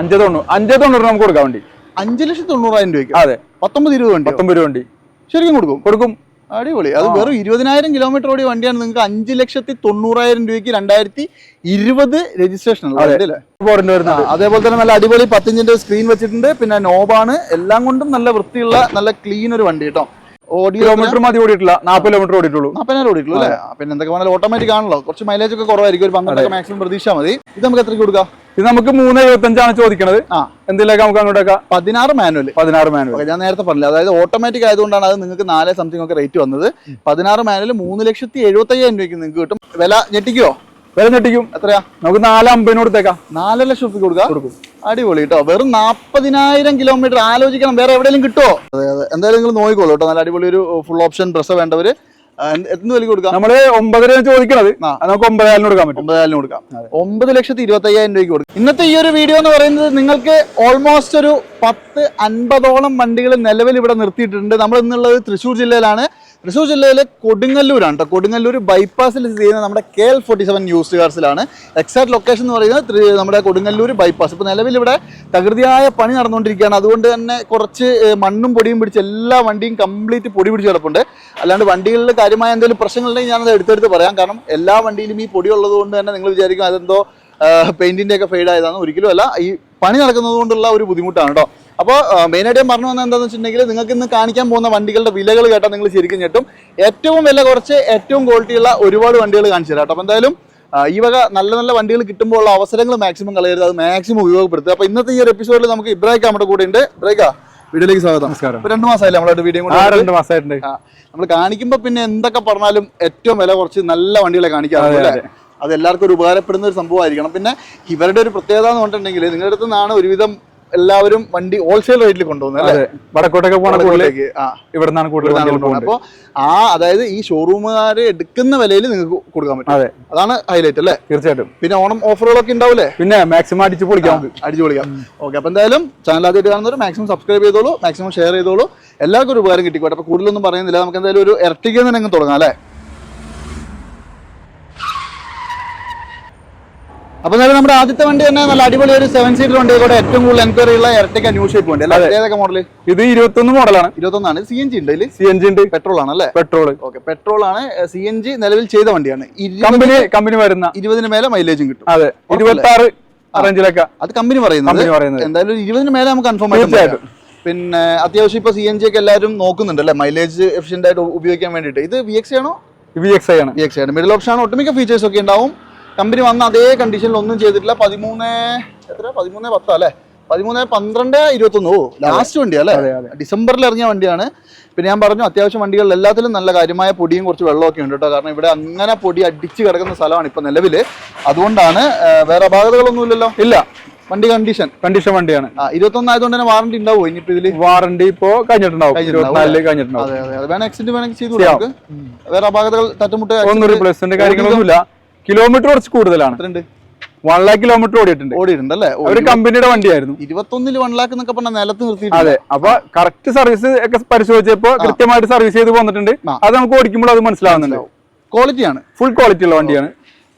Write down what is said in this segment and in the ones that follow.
590 നമുക്ക് കൊടുക്കാം വണ്ടി. 5,90,000 രൂപയ്ക്ക്. അതെ, 19-20 വണ്ടി. 19 വണ്ടി ശരിക്കും കൊടുക്കും. അടിപൊളി. അത് വെറും 20,000 കിലോമീറ്റർ ഓടിയ വണ്ടിയാണ്. നിങ്ങൾക്ക് 5,90,000 രൂപയ്ക്ക് 2020 രജിസ്ട്രേഷൻ. അതേപോലെ തന്നെ നല്ല അടിപൊളി 10 ഇഞ്ചിന്റെ സ്ക്രീൻ വെച്ചിട്ടുണ്ട്. പിന്നെ നോബാണ്. എല്ലാം കൊണ്ടും നല്ല വൃത്തിയുള്ള നല്ല ക്ലീൻ ഒരു വണ്ടി കേട്ടോ. കിലോമീറ്റർ മതി ഓടിയിട്ടില്ല, 40 കിലോമീറ്റർ ഓടിയിട്ടുള്ളൂ. 40,000 ഓടിയിട്ടുള്ളൂ അല്ലേ? പിന്നെ എന്തൊക്കെ വേണേലും ഓട്ടോമാറ്റിക് ആണല്ലോ, കുറച്ച് മൈലേജ് ഒക്കെ കുറവായിരിക്കും. ഒരു 12 മാക്സിമം പ്രതീക്ഷ മതി. ഇത് നമുക്ക് എത്രയ്ക്ക് കൊടുക്കാം? ഇത് നമുക്ക് 375 ചോദിക്കണത്. എന്തിലേക്ക് നമുക്ക് അങ്ങോട്ടേക്ക്? 16 മാനുവൽ. ഞാൻ നേരത്തെ പറഞ്ഞില്ല, അതായത് ഓട്ടോമാറ്റിക് ആയതുകൊണ്ടാണ് അത് നിങ്ങൾക്ക് 4 സംതിങ് ഒക്കെ റേറ്റ് വന്നത്. 16 മാനുവൽ 3,75,000 രൂപയ്ക്ക് നിങ്ങൾക്ക് കിട്ടും. വില ഞെട്ടിക്കോ? വില ഞെട്ടിക്കും. എത്രയാ? നമുക്ക് 450 കൊടുത്തേക്കാം. 4 ലക്ഷം രൂപ കൊടുക്കും. അടിപൊളി കേട്ടോ. വെറും 40,000 കിലോമീറ്റർ. ആലോചിക്കണം, വേറെ എവിടെയെങ്കിലും കിട്ടുമോ? അതെ, എന്തായാലും നിങ്ങൾ നോക്കിക്കോളൂ കേട്ടോ. നല്ല അടിപൊളി ഒരു ഫുൾ ഓപ്ഷൻ ഡ്രസ്സ് വേണ്ടവര് എന്ത് വില കൊടുക്കാം? നമ്മള് 9 ചോദിക്കണത്, നമുക്ക് 9,000 കൊടുക്കാൻ പറ്റും. 9,000 കൊടുക്കാം. 9,25,000 രൂപയ്ക്ക് കൊടുക്കും. ഇന്നത്തെ ഈ ഒരു വീഡിയോ എന്ന് പറയുന്നത് നിങ്ങൾക്ക് ഓൾമോസ്റ്റ് ഒരു 10-50ഓളം വണ്ടികൾ നിലവിൽ ഇവിടെ നിർത്തിയിട്ടുണ്ട്. നമ്മൾ ഇന്നുള്ളത് തൃശ്ശൂർ ജില്ലയിലാണ്. തൃശ്ശൂർ ജില്ലയിലെ കൊടുങ്ങല്ലൂരാണ് കേട്ടോ. കൊടുങ്ങല്ലൂർ ബൈപ്പാസിൽ സ്ഥിതി ചെയ്യുന്ന നമ്മുടെ KL47 യൂസ്ഡ് കാർസിലാണ്. എക്സാക്ട് ലൊക്കേഷൻ എന്ന് പറയുന്നത് നമ്മുടെ കൊടുങ്ങല്ലൂർ ബൈപ്പാസ്. ഇപ്പോൾ നിലവിൽ ഇവിടെ തകൃതിയായ പണി നടന്നുകൊണ്ടിരിക്കുകയാണ്. അതുകൊണ്ട് തന്നെ കുറച്ച് മണ്ണും പൊടിയും പിടിച്ച് എല്ലാ വണ്ടിയും കംപ്ലീറ്റ് പൊടി പിടിച്ച് കിടപ്പുണ്ട്. അല്ലാണ്ട് വണ്ടികളിൽ കാര്യമായ എന്തെങ്കിലും പ്രശ്നങ്ങളുണ്ടെങ്കിൽ ഞാനത് എടുത്തെടുത്ത് പറയാം. കാരണം എല്ലാ വണ്ടിയിലും ഈ പൊടി ഉള്ളത് കൊണ്ട് തന്നെ നിങ്ങൾ വിചാരിക്കും അതെന്തോ പെയിന്റിന്റെ ഒക്കെ ഫെയ്ഡ് ആയതാണ്. ഒരിക്കലും അല്ല, ഈ പണി നടക്കുന്നത് കൊണ്ടുള്ള ഒരു ബുദ്ധിമുട്ടാണ് കേട്ടോ. അപ്പോൾ മെയിനായിട്ട് ഞാൻ പറഞ്ഞു വന്നത് എന്താണെന്ന് വെച്ചിട്ടുണ്ടെങ്കിൽ, നിങ്ങൾക്ക് ഇന്ന് കാണിക്കാൻ പോകുന്ന വണ്ടികളുടെ വിലകൾ കേട്ടാൽ നിങ്ങൾ ശരിക്കും ഞെട്ടും. ഏറ്റവും വില കുറച്ച് ഏറ്റവും ക്വാളിറ്റിയുള്ള ഒരുപാട് വണ്ടികൾ കാണിച്ചു തരാം കേട്ടോ. അപ്പോൾ എന്തായാലും ഈ വക നല്ല നല്ല വണ്ടികൾ കിട്ടുമ്പോൾ ഉള്ള അവസരങ്ങൾ മാക്സിമം കളയരുത്, അത് മാക്സിമം ഉപയോഗപ്പെടുത്തുക. അപ്പോൾ ഇന്നത്തെ ഈ ഒരു എപ്പിസോഡിൽ നമുക്ക് ഇബ്രാഹിം നമ്മുടെ കൂടെ ഉണ്ട്. ഇബ്രാഹിം, വീഡിയോയിലേക്ക് സ്വാഗതം. ഇപ്പോൾ 2 മാസമായില്ലേ നമ്മളായിട്ട് വീഡിയോ കൂടെ? 2 മാസമായിട്ടുണ്ട്. നമ്മൾ കാണിക്കുമ്പോൾ പിന്നെ എന്തൊക്കെ പറഞ്ഞാലും ഏറ്റവും വില കുറച്ച് നല്ല വണ്ടികളെ കാണിക്കാറുണ്ട്. അത് എല്ലാവർക്കും ഒരു ഉപകാരപ്പെടുന്ന ഒരു സംഭവമായിരിക്കണം. പിന്നെ ഇവരുടെ ഒരു പ്രത്യേകത എന്ന് പറഞ്ഞിട്ടുണ്ടെങ്കിൽ, നിങ്ങളുടെ അടുത്ത് നിന്നാണ് ഒരുവിധം എല്ലാവരും വണ്ടി ഹോൾസെയിൽ റേറ്റിൽ കൊണ്ടുപോകുന്നത് അല്ലേ? വടക്കോട്ടൊക്കെ പോകണമെങ്കിൽ ഇവിടെ നിന്നാണ് കൂടുതൽ. അപ്പോൾ അതായത് ഈ ഷോറൂമുകാർ എടുക്കുന്ന വിലയിൽ നിങ്ങൾക്ക് കൊടുക്കാൻ പറ്റും. അതാണ് ഹൈലൈറ്റ് അല്ലേ? തീർച്ചയായിട്ടും. പിന്നെ ഓണം ഓഫറുകളൊക്കെ ഉണ്ടാവില്ലേ? പിന്നെ മാക്സിമം അടിച്ചു പൊളിക്കാം. ഓക്കെ, അപ്പോൾ എന്തായാലും ചാനൽ ആദ്യമായിട്ട് കാണുന്നവർ മാക്സിമം സബ്സ്ക്രൈബ് ചെയ്തോളൂ, മാക്സിമം ഷെയർ ചെയ്തോളൂ. എല്ലാവർക്കും ഒരു ഉപകാരം കിട്ടിക്കോട്ടെ. അപ്പോൾ കൂടുതലൊന്നും പറയുന്നില്ല, നമുക്ക് എന്തായാലും ഒരു എർട്ടിക തന്നെ അങ്ങ് തുടങ്ങാം അല്ലേ? അപ്പോൾ എന്തായാലും നമ്മുടെ ആദ്യത്തെ വണ്ടി തന്നെ നല്ല അടിപൊളി ഒരു 7 സീറ്റർ വണ്ടി കൂടെ ഏറ്റവും കൂടുതൽ എൻക്വയറി ഉള്ള എർട്ടിക ന്യൂ ഷേപ്പ് വണ്ടി അല്ലേ? ഏതൊക്കെ മോഡൽ? ഇത് 21 മോഡലാണ്. 21 ആണ്. CNG ഉണ്ട് ഇതിൽ? CNG ഉണ്ട്. പെട്രോൾ ആണ് അല്ലേ? പെട്രോൾ. ഓക്കെ, പെട്രോൾ ആണ്. CNG നിലവിൽ ചെയ്ത വണ്ടിയാണ്. കമ്പനി വരുന്ന 20 മേലെ മൈലേജും കിട്ടും. അതെ, 26 റേഞ്ചിലൊക്കെ അത് കമ്പനി പറയുന്നത്. എന്തായാലും 20 മേലെ നമുക്ക് കൺഫേം ആയിട്ട്. പിന്നെ അത്യാവശ്യം ഇപ്പൊ CNG ഒക്കെ എല്ലാവരും നോക്കുന്നുണ്ട് അല്ലേ, മൈലേജ് എഫിഷ്യന്റ് ആയിട്ട് ഉപയോഗിക്കാൻ വേണ്ടിയിട്ട്. ഇത് VXI ആണോ? VXI ആണ്. മിഡിൽ ഓപ്ഷൻ ആണ്. ഒട്ടുമിക്ക ഫീച്ചേഴ്സ് ഒക്കെ ഉണ്ടാവും. കമ്പനി വന്ന അതേ കണ്ടീഷനിൽ ഒന്നും ചെയ്തിട്ടില്ല. 13/10 അല്ലേ? 13/12/21 ലാസ്റ്റ് വണ്ടി അല്ലേ? ഡിസംബറിൽ ഇറങ്ങിയ വണ്ടിയാണ്. പിന്നെ ഞാൻ പറഞ്ഞു, അത്യാവശ്യം വണ്ടികളിൽ എല്ലാത്തിലും നല്ല കാര്യമായ പൊടിയും കുറച്ച് വെള്ളമൊക്കെ ഉണ്ട് കേട്ടോ. കാരണം ഇവിടെ അങ്ങനെ പൊടി അടിച്ച് കിടക്കുന്ന സ്ഥലമാണ് ഇപ്പൊ നിലവിൽ. അതുകൊണ്ടാണ്. വേറെ അപാകതകളൊന്നും ഇല്ലല്ലോ? ഇല്ല. വണ്ടി കണ്ടീഷൻ വണ്ടിയാണ്. 21 ആയതുകൊണ്ട് തന്നെ വാറണ്ടി ഉണ്ടാവും. ഇനിയിപ്പോ ഇതില് വാറണ്ടി ഇപ്പോ കഴിഞ്ഞിട്ടുണ്ടാവും. വേണം എക്സ്റ്റെൻഡ് വേണമെങ്കിൽ ചെയ്തു കൊടുക്കും. വേറെ അപാകതകൾ തട്ടുമുട്ട് റീപ്ലേസ്മെന്റ് കാര്യങ്ങളൊന്നുമില്ല. കിലോമീറ്റർ കുറച്ച് കൂടുതലാണ്. 1 lakh കിലോമീറ്റർ ഓടിയിട്ടുണ്ട് അല്ലേ? ഒരു കമ്പനിയുടെ വണ്ടിയായിരുന്നു. 21 1 lakh എന്നൊക്കെ പറഞ്ഞാൽ നിലത്ത് നിർത്തി. അതെ, അപ്പൊ കറക്റ്റ് സർവീസ് ഒക്കെ പരിശോധിച്ചപ്പോ കൃത്യമായിട്ട് സർവീസ് ചെയ്ത് വന്നിട്ടുണ്ട്. അത് നമുക്ക് ഓടിക്കുമ്പോൾ അത് മനസ്സിലാവുന്നുണ്ട്. ക്വാളിറ്റിയാണ്, ഫുൾ ക്വാളിറ്റി ഉള്ള വണ്ടിയാണ്.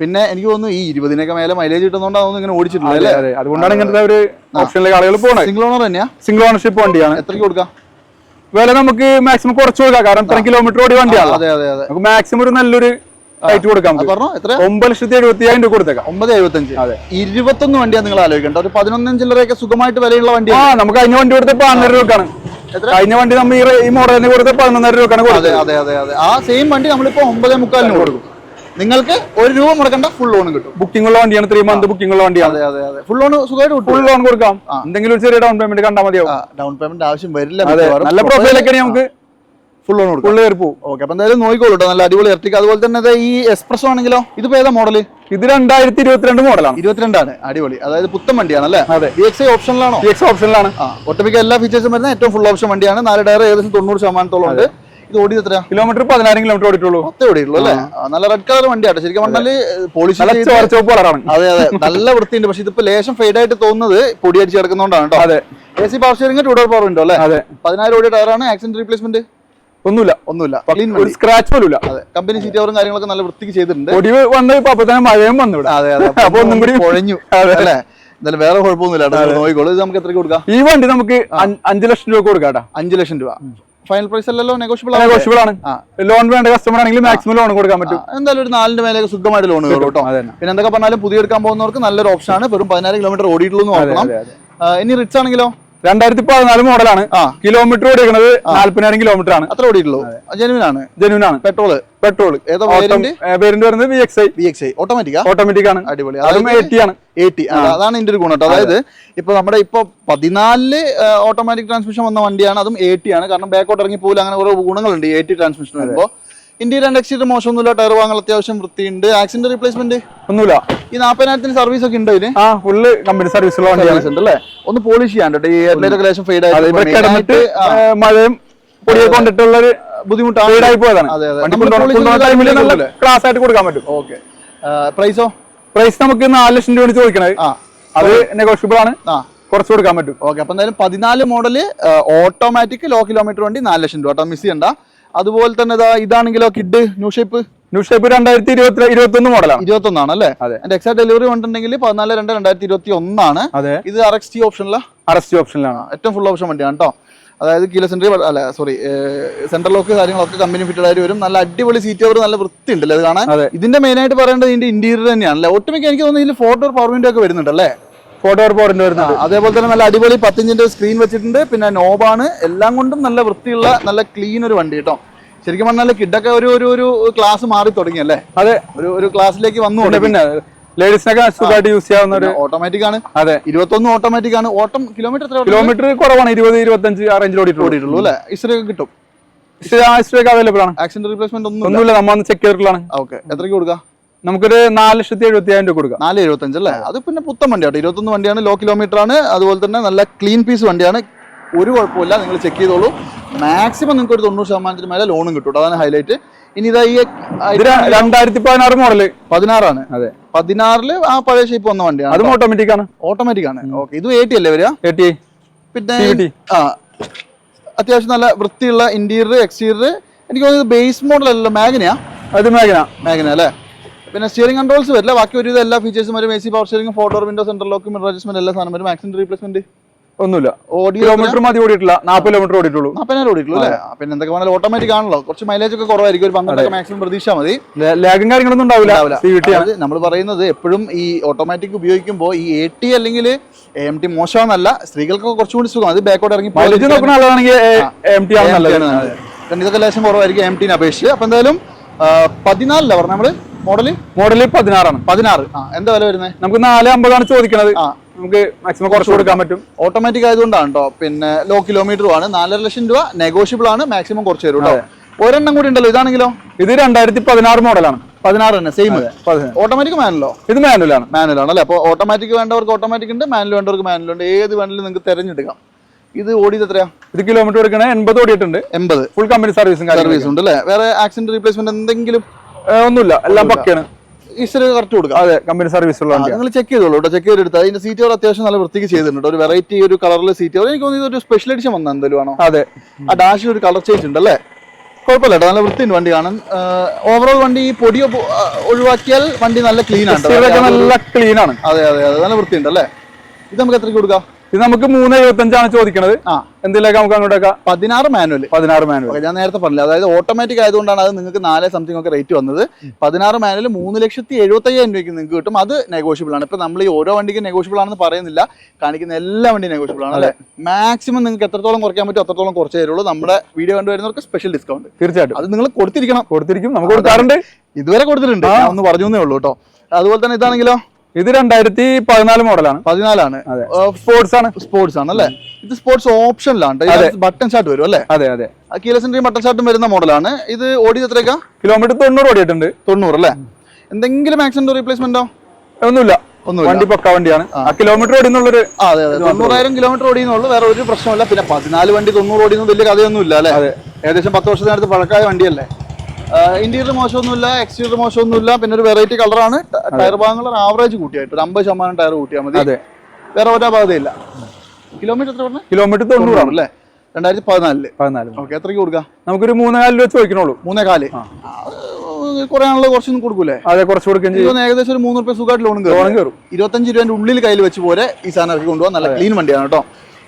പിന്നെ എനിക്ക് തോന്നുന്നു ഈ 20 മേലെ മൈലേജ് കിട്ടുന്നതുകൊണ്ട് അതൊന്നും ഇങ്ങനെ ഓടിച്ചിട്ടില്ല അല്ലേ? അതുകൊണ്ടാണ് ഇങ്ങനത്തെ ഒരു ഓപ്ഷനിലേക്ക് ആളുകൾ പോകുന്നത്. സിംഗിൾ ഓണർ തന്നെയാ? സിംഗിൾ ഓണർഷിപ്പ് വണ്ടിയാണ്. എത്രയ്ക്ക് കൊടുക്കാം? വില നമുക്ക് മാക്സിമം കുറച്ച് കൊടുക്കാം. കാരണം 3 കിലോമീറ്റർ ഓടി വണ്ടിയാണ്. നമുക്ക് മാക്സിമം ഒരു നല്ലൊരു റേറ്റ് കൊടുക്കാം. 9,75,000 രൂപ കൊടുത്തേക്കാം. 9,75. 21 വണ്ടിയാണ് നിങ്ങൾ ആലോചിക്കേണ്ട. ഒരു 11 ചില്ലറയൊക്കെ സുഖമായിട്ട് വിലയുള്ള വണ്ടിയാണ്. നമുക്ക് കഴിഞ്ഞ വണ്ടി കൊടുത്തപ്പോൾ 1,500 രൂപക്കാണ്. കഴിഞ്ഞ വണ്ടി നമ്മൾ ഈ മോഡലിന് കൊടുത്ത 11,500 രൂപക്കാണ് കൊടുത്തത്. അതെ. ആ സെയിം വണ്ടി നമ്മളിപ്പോ 9,45 കൊടുക്കും. നിങ്ങൾക്ക് 1 രൂപ മുടക്കേണ്ട, ഫുൾ ലോൺ കിട്ടും. ബുക്കിംഗ് ഉള്ള വണ്ടിയാണ്. 3 month ബുക്കിംഗ് ഉള്ള വണ്ടിയാണ്. അതെ. ഫുൾ ലോൺ സുഖമായിട്ട് ഫുൾ ലോൺ കൊടുക്കാം. എന്തെങ്കിലും ഒരു ചെറിയ ഡൗൺ പേയ്മെന്റ് കണ്ടാൽ മതിയാവും. ഡൗൺ പേയ്മെന്റ് ആവശ്യം വരില്ല. നല്ല പ്രൊഫൈലൊക്കെ നമുക്ക് ഫുൾ ലോൺ കൊടുക്കും. ഓക്കെ, അപ്പൊ എന്തായാലും നോക്കിക്കോളൂ കേട്ടോ. നല്ല അടിപൊളി എർട്ടിക. അതുപോലെ തന്നെ ഈ എക്സ്പ്രസോ ആണെങ്കിലോ? ഇതിപ്പോ ഏതാ മോഡൽ? ഇത് 2022 മോഡലാണ്. 22 ആണ്. അടിപൊളി. അതായത് പുത്തൻ വണ്ടിയാണ് അല്ലേ? അതെ. VXI ഓപ്ഷനിലാണോ? VXI ഓപ്ഷനിലാണ്. ഒട്ടുമിക്ക എല്ലാ ഫീച്ചേഴ്സും വരുന്ന ഏറ്റവും ഫുൾ ഓപ്ഷൻ വണ്ടിയാണ്. 4 ടയർ ഏകദേശം 90% ഉണ്ട്. ഇത് ഓടി എത്രയാ? Kilometre 16 kilometre ഓടിയിട്ടുള്ളൂ. 10 ഓടിയിട്ടുള്ളൂ അല്ലേ? നല്ല റെഡ് കളർ വണ്ടിയാണ്. ശരിക്കും പറഞ്ഞാൽ പോളിഷ് കളറാണ്. അതെ. നല്ല വൃത്തിയുണ്ട്. പക്ഷെ ഇതിപ്പോ ലേശം ഫെയ്ഡ് ആയിട്ട് തോന്നുന്നത് പൊടി അടിച്ച് കിടക്കുന്നതുകൊണ്ടാണ് കേട്ടോ. അതെ. AC power steering 2 door power ഉണ്ടോ അല്ലേ? അതെ. 16 ഓടിയ ടയറാണ്. ആക്സിഡന്റ് റീപ്ലേസ്മെന്റ് ഒന്നുമില്ല. സ്ക്രാച്ച് പോലും ഇല്ല. അതെ. കമ്പനി സീറ്റ് കവറും കാര്യങ്ങളൊക്കെ നല്ല വൃത്തിക്ക് ചെയ്തിട്ടുണ്ട്. മഴയും വന്നു. അതെ. അപ്പൊ ഒന്നും കൂടി പൊഴഞ്ഞു അല്ലേ? എന്തായാലും വേറെ കുഴപ്പമൊന്നുമില്ല, നോക്കിക്കോളൂ. ഇത് നമുക്ക് എത്രയ്ക്ക് കൊടുക്കാം? ഈ വണ്ടി നമുക്ക് 5 ലക്ഷം രൂപ കൊടുക്കാം. 5 ലക്ഷം രൂപ ഫൈനൽ പ്രൈസ് അല്ലല്ലോ, നെഗോഷ്യബിൾ ആണ്. ലോൺ വേണ്ട കസ്റ്റമർ ആണെങ്കിൽ മാക്സിമം ലോൺ കൊടുക്കാൻ പറ്റും. എന്തായാലും ഒരു 4ന്റെ മേലേക്ക് സുഖമായിട്ട് ലോൺ കയറും കേട്ടോ. പിന്നെ എന്തൊക്കെ പറഞ്ഞാലും പുതിയ എടുക്കാൻ പോകുന്നവർക്ക് നല്ലൊരു ഓപ്ഷൻ ആണ്. വെറും 16 കിലോമീറ്റർ ഓടിയിട്ടുള്ളൂ നോക്കണം. ഇനി റിച്ച് ആണെങ്കിലോ 2014 മോഡലാണ്. കിലോമീറ്റർ ഓടിക്കുന്നത് 40,000 കിലോമീറ്റർ ആണ്. അത്ര ഓടിയിട്ടുള്ളൂ. ജെനുവിൻ ആണ്. പെട്രോൾ ഏതാ വേരിയന്റ് വരുന്നത് VXI ഓട്ടോമാറ്റിക് ആണ്. അടിപൊളി. അതും 80 ആണ്. അതാണ് ഇതിന്റെ ഒരു ഗുണം കേട്ടോ. അതായത് ഇപ്പൊ നമ്മുടെ ഇപ്പൊ 14 ഓട്ടോമാറ്റിക് ട്രാൻസ്മിഷൻ വന്ന വണ്ടിയാണ്, അതും 80 ആണ്. കാരണം ബാക്കോട്ട് ഇറങ്ങി പോലും അങ്ങനെ കുറെ ഗുണങ്ങളുണ്ട് 80 ട്രാൻസ്മിഷൻ വരുമ്പോ. ഇന്ത്യയിൽ 2 എക്സിറ്റ് മോശമൊന്നുമില്ല, ടയർ വാങ്ങൽ അത്യാവശ്യം വൃത്തിയുണ്ട്. ആക്സിഡന്റ് റീപ്ലേസ്മെന്റ് ഒന്നുമില്ല. ഈ 40,000 സർവീസ് ഒക്കെ ഉണ്ട് ഇതിന്. ഫുള്ള് കമ്പനി സർവീസ് അല്ലേ? ഒന്ന് പോളിഷ് ചെയ്യാണ്ട് ഈ ഹെഡ്ലൈറ്റ് ലേശം ഫെയ്ഡ് ആയിട്ട് മഴയും പൊടിയൊക്കെ കൊണ്ടിട്ടുള്ള ബുദ്ധിമുട്ടായി പോയതാണ്. ക്ലാസ് ആയിട്ട് കൊടുക്കാൻ പറ്റും. ഓക്കെ. പ്രൈസ് നമുക്ക് 4 ലക്ഷം രൂപ ചോദിക്കണത്. അത് നെഗോഷ്യബിൾ ആണ്, കുറച്ച് കൊടുക്കാൻ പറ്റും. ഓക്കെ. അപ്പൊ എന്തായാലും 14 മോഡല് ഓട്ടോമാറ്റിക് ലോ കിലോമീറ്റർ വണ്ടി 4 ലക്ഷം രൂപ കേട്ടോ, മിസ് ചെയ്യണ്ട. അതുപോലെ തന്നെ ഇതാണെങ്കിലോ കിഡ് ന്യൂ ഷേപ്പ് 2021 മോഡലാണ്. 21 ആണല്ലേ? അതിന്റെ എക്സാക്ട് ഡെലിവറി വന്നിട്ടുണ്ടെങ്കിൽ 14/2/2021 ആണ്. ഇത് RXT ഓപ്ഷനിലാണ്. ഏറ്റവും ഫുൾ ഓപ്ഷൻ വണ്ടിയാണ് കേട്ടോ. അതായത് കീല സെൻട്രൽ ലോക്ക് കാര്യങ്ങളൊക്കെ കമ്പനി ഫിറ്റഡ് ആയിട്ട് വരും. നല്ല അടിപൊളി സീറ്റ് കവർ, നല്ല വൃത്തി ഉണ്ടല്ലേ അത് കാണാൻ. ഇതിന്റെ മെയിൻ ആയിട്ട് പറയേണ്ടത് ഇതിന്റെ ഇന്റീരിയർ തന്നെയാണല്ലേ. ഒട്ടുമിക്ക എനിക്ക് തോന്നുന്നു ഇതിൽ 4 ഡോർ പവർ വിൻഡോ ഒക്കെ വരുന്നുണ്ടല്ലേ? 4 ഡോർ പവർ വിൻഡോ വരുന്നുണ്ട്. അതേപോലെ തന്നെ നല്ല അടിപൊളി 10 ഇഞ്ചിന്റെ സ്ക്രീൻ വെച്ചിട്ടുണ്ട്. പിന്നെ നോബാണ്. എല്ലാം കൊണ്ടും നല്ല വൃത്തിയുള്ള നല്ല ക്ലീൻ ഒരു വണ്ടി കേട്ടോ. ശരിക്കും പറഞ്ഞാൽ കിഡൊക്കെ ഒരു ക്ലാസ് മാറി തുടങ്ങിയല്ലേ? അതെ, ഒരു ക്ലാസ്സിലേക്ക് വന്നു. പിന്നെ ലേഡീസിനൊക്കെ സുഖമായിട്ട് യൂസ് ചെയ്യാവുന്ന ഒരു ഓട്ടോമാറ്റിക് ആണ്. അതെ, 21 ഓട്ടോമാറ്റിക് ആണ്. കിലോമീറ്റർ കുറവാണ്, 20-25 ആ റേഞ്ചിൽ ഓടിയിട്ടുള്ളൂ അല്ലേ? ഹിസ്റ്ററി കിട്ടും. അവൈലബിൾ ആണ്. ആക്സിഡന്റ് റീപ്ലേസ്മെന്റ് ഒന്നുമില്ല, നമ്മൾ ചെക്ക് ചെയ്തിട്ടുള്ളതാണ്. ഓക്കെ. എത്രയ്ക്ക് കൊടുക്കാം? നമുക്കൊരു 4,75,000 രൂപ കൊടുക്കാം. 4,75 അല്ലേ? അത് പിന്നെ പുത്തൻ വണ്ടിയാണ്, 21 വണ്ടിയാണ്, ലോ കിലോമീറ്റർ ആണ്. അതുപോലെ തന്നെ നല്ല ക്ലീൻ പീസ് വണ്ടിയാണ്. ഒരു കുഴപ്പമില്ല, നിങ്ങൾ ചെക്ക് ചെയ്തോളൂ. മാക്സിമം നിങ്ങൾക്ക് ഒരു 90% മേലെ ലോണും കിട്ടും. അതാണ് ഹൈലൈറ്റ്. ഇനി ഇതാ ഈ 2016 മോഡല് 16 ആണ്. അതെ, 16 ആ പഴയ ഷേപ്പ് വന്ന വണ്ടിയാണ്. അതും ഓട്ടോമാറ്റിക് ആണ്. ഓക്കെ. ഇത് 80 അല്ലേ വരിക? 80. പിന്നെ അത്യാവശ്യം നല്ല വൃത്തിയുള്ള ഇന്റീരിയർ എക്സ്റ്റീരിയർ. എനിക്ക് തോന്നുന്നത് ബേസ് മോഡൽ അല്ലല്ലോ, മാഗ്നയാ? അത് മാഗ്ന അല്ലേ? പിന്നെ സ്റ്റിയറിംഗ് കൺട്രോൾസ് വരില്ല. ബാക്കി ഒരു എല്ലാ ഫീച്ചേഴ്സും വരും. AC power steering, 4 door window, central lock, mirror adjustment, എല്ലാ സാധനം വരും. ആക്സിഡന്റ് റീപ്ലേസ്മെന്റ് ഒന്നുമില്ല. കിലോമീറ്റർ മതി ഓടിയിട്ടില്ല, 40 കിലോമീറ്റർ ഓടിയിട്ടുള്ളൂ. 40,000 ഓടിയിട്ടുള്ളൂ അല്ലേ? പിന്നെ എന്തൊക്കെ പറഞ്ഞാൽ ഓട്ടോമാറ്റിക് ആണല്ലോ, കുറച്ച് മൈലേജ് ഒക്കെ കുറവായിരിക്കും. ഒരു 12 മാക്സിമം പ്രതീക്ഷ മതി. ലാഗും കാര്യങ്ങളൊന്നും ഉണ്ടാവില്ല. നമ്മൾ പറയുന്നത് എപ്പോഴും ഈ ഓട്ടോമാറ്റിക് ഉപയോഗിക്കുമ്പോൾ ഈ AT അല്ലെങ്കിൽ AMT മോശമാണെന്നല്ല, സ്ത്രീകൾക്ക് കുറച്ചുകൂടി സുഖം. അത് ബാക്കോട്ട് ഇറങ്ങി ഇതൊക്കെ ലേശം കുറവായിരിക്കും AMT അപേക്ഷിച്ച്. അപ്പൊ എന്തായാലും 14 പറഞ്ഞ നമ്മള് മോഡല് 16 ആണ്. 16. എന്താ വില വരുന്നത്? നമുക്ക് 450 ചോദിക്കുന്നത്. നമുക്ക് മാക്സിമം കുറച്ച് കൊടുക്കാൻ പറ്റും. ഓട്ടോമാറ്റിക് ആയതുകൊണ്ടാണ് കേട്ടോ. പിന്നെ ലോ കിലോമീറ്റർ ആണ്. 4.5 ലക്ഷം രൂപ നെഗോഷ്യബിൾ ആണ്. മാക്സിമം കുറച്ച് തരും കേട്ടോ. ഒരെണ്ണം കൂടി ഉണ്ടല്ലോ, ഇതാണെങ്കിലോ? ഇത് 2016 മോഡലാണ്. 16 തന്നെ, സെയിം. ഓട്ടോമാറ്റിക് മാനുവലോ? ഇത് മാനുവലാണ് അല്ലേ? അപ്പോൾ ഓട്ടോമാറ്റിക് വേണ്ടവർക്ക് ഓട്ടോമാറ്റിക് ഉണ്ട്, മാനുവൽ വേണ്ടവർക്ക് മാനുവൽ ഉണ്ട്. ഏത് വേണമെങ്കിലും നിങ്ങൾക്ക് തിരഞ്ഞെടുക്കാം. ഇത് ഓടിയത് എത്രയാ? ഇത് കിലോമീറ്റർ കൊടുക്കണേ 80 ഓടിയിട്ടുണ്ട്. 80 ഫുൾ കമ്പനി സർവീസ് ഉണ്ട് അല്ലേ? വേറെ ആക്സിഡന്റ് റീപ്ലേസ്മെന്റ് എന്തെങ്കിലും? ഒന്നുമില്ല, എല്ലാം പക്കയാണ്. ഈസ്റ്റർ കറക്റ്റ് കൊടുക്കാം. അതെ, കമ്പനി സർവീസ് ഉള്ള നിങ്ങൾ ചെക്ക് ചെയ്തോളൂ കേട്ടോ. ചെക്ക് ചെയ്തെടുത്താൽ അതിന്റെ സീറ്റ് കവർ അത്യാവശ്യം നല്ല വൃത്തിക്ക് ചെയ്തിട്ടുണ്ട്. ഒരു വെറൈറ്റി ഒരു കളറിൽ സീറ്റ് കവർ. എനിക്ക് തോന്നുന്നത് ഒരു സ്പെഷ്യൽ എഡിഷൻ വന്ന എന്തെങ്കിലും ആണോ? അതെ, ആ ഡാഷിൽ ഒരു കളർ ചേഞ്ച് ഉണ്ട് അല്ലേ? കുഴപ്പമില്ല കേട്ടോ, നല്ല വൃത്തിയുണ്ട് വണ്ടി കാണാൻ. ഓവറോൾ വണ്ടി ഈ പൊടി ഒഴിവാക്കിയാൽ വണ്ടി നല്ല ക്ലീൻ ആണ്. നല്ല ക്ലീൻ ആണ്. അതെ, നല്ല വൃത്തിയുണ്ട് അല്ലേ? ഇത് നമുക്ക് എത്രയ്ക്ക് കൊടുക്കാം? ഇത് നമുക്ക് 375 ചോദിക്കുന്നത്. എന്തിലേക്ക് നമുക്ക് അങ്ങോട്ടേക്ക്? 16 മാനുവൽ. ഞാൻ നേരത്തെ പറഞ്ഞില്ല, അതായത് ഓട്ടോമാറ്റിക് ആയതുകൊണ്ടാണ് അത് നിങ്ങൾക്ക് 4 സംതിങ് ഒക്കെ റേറ്റ് വന്നത്. 16 മാനുവൽ 3,75,000 രൂപയ്ക്ക് നിങ്ങൾക്ക് കിട്ടും. അത് നെഗോഷ്യബിൾ ആണ്. ഇപ്പൊ നമ്മൾ ഈ ഓരോ വണ്ടിക്ക് നെഗോഷ്യബിൾ ആണെന്ന് പറയുന്നില്ല, കാണിക്കുന്ന എല്ലാ വണ്ടിയും നെഗോഷ്യബിൾ ആണ് അല്ലേ? മാക്സിമം നിങ്ങൾക്ക് എത്രത്തോളം കുറയ്ക്കാൻ പറ്റും അത്രത്തോളം കുറച്ച് തരുള്ളൂ. നമ്മുടെ വീഡിയോ കണ്ടുവരുന്നവർക്ക് സ്പെഷ്യൽ ഡിസ്കൗണ്ട് തീർച്ചയായിട്ടും അത് നിങ്ങൾ കൊടുത്തിരിക്കും. നമുക്ക് കൊടുക്കാറുണ്ട്, ഇതുവരെ കൊടുത്തിട്ടുണ്ട്. ഞാൻ ഒന്ന് പറഞ്ഞു തന്നേ ഉള്ളൂ കേട്ടോ. അതുപോലെ തന്നെ ഇതാണെങ്കിലോ? ഇത് 2014 മോഡലാണ്. 14 സ്പോർട്സ് ആണ് അല്ലേ? ഇത് സ്പോർട്സ് ഓപ്ഷനിലാണ്. ബട്ടൺ ഷാട്ട് വരും അല്ലേ? അതെ. കീലസിന്റെ ബട്ടൺ ഷാട്ടും വരുന്ന മോഡലാണ്. ഇത് ഓടിയത് എത്രയ്ക്കാ? കിലോമീറ്റർ 90 ഓടിയിട്ടുണ്ട്. 90 അല്ലേ? എന്തെങ്കിലും ആക്സിഡന്റോ റീപ്ലേസ്മെന്റോ? ഒന്നുമില്ല, വണ്ടി പക്ക വണ്ടിയാണ്. കിലോമീറ്റർ ഓടിയുന്നുള്ളൊരു 90,000 കിലോമീറ്റർ ഓടിയുന്നുള്ളൂ, വേറെ ഒരു പ്രശ്നമില്ല. പിന്നെ 14 വണ്ടി 90 ഓടിയൊന്നും വലിയ കഥയൊന്നും ഇല്ല അല്ലേ? ഏകദേശം 10 വർഷത്തിനടുത്ത് പഴക്കായ വണ്ടിയല്ലേ? Interior മോശമൊന്നുമില്ല, exterior മോശമൊന്നുമില്ല. പിന്നെ ഒരു വെറൈറ്റി കളറാണ്. ടയർ ഭാഗങ്ങൾ ആവറേജ് കൂട്ടിയായിട്ട് ഒരു 50% ടയർ കൂട്ടിയാൽ മതി. വേറെ ഒരു അപാകതയില്ല. കിലോമീറ്റർ എത്ര പറഞ്ഞ? കിലോമീറ്റർ 90 ആണ് അല്ലേ? 2014. ഓക്കെ. എത്രയ്ക്ക് കൊടുക്കാം? നമുക്കൊരു 3,400 രൂപ ചോദിക്കണുള്ളൂ. 3,400. കുറെ ആണല്ലോ കുറച്ചൊന്നും കൊടുക്കൂലേ? അതെ, കുറച്ച് കൊടുക്കുകയും ചെയ്യും. ഏകദേശം ഒരു 3 രൂപ സുഖമായിട്ട് ലോൺ കയറും. 25 രൂപേന്റെ ഉള്ളിൽ കയ്യിൽ വെച്ച് പോലെ ഈ സാധനം ഇറക്കി കൊണ്ടുപോകാൻ നല്ല ക്ലീൻ വണ്ടിയാണ് കേട്ടോ.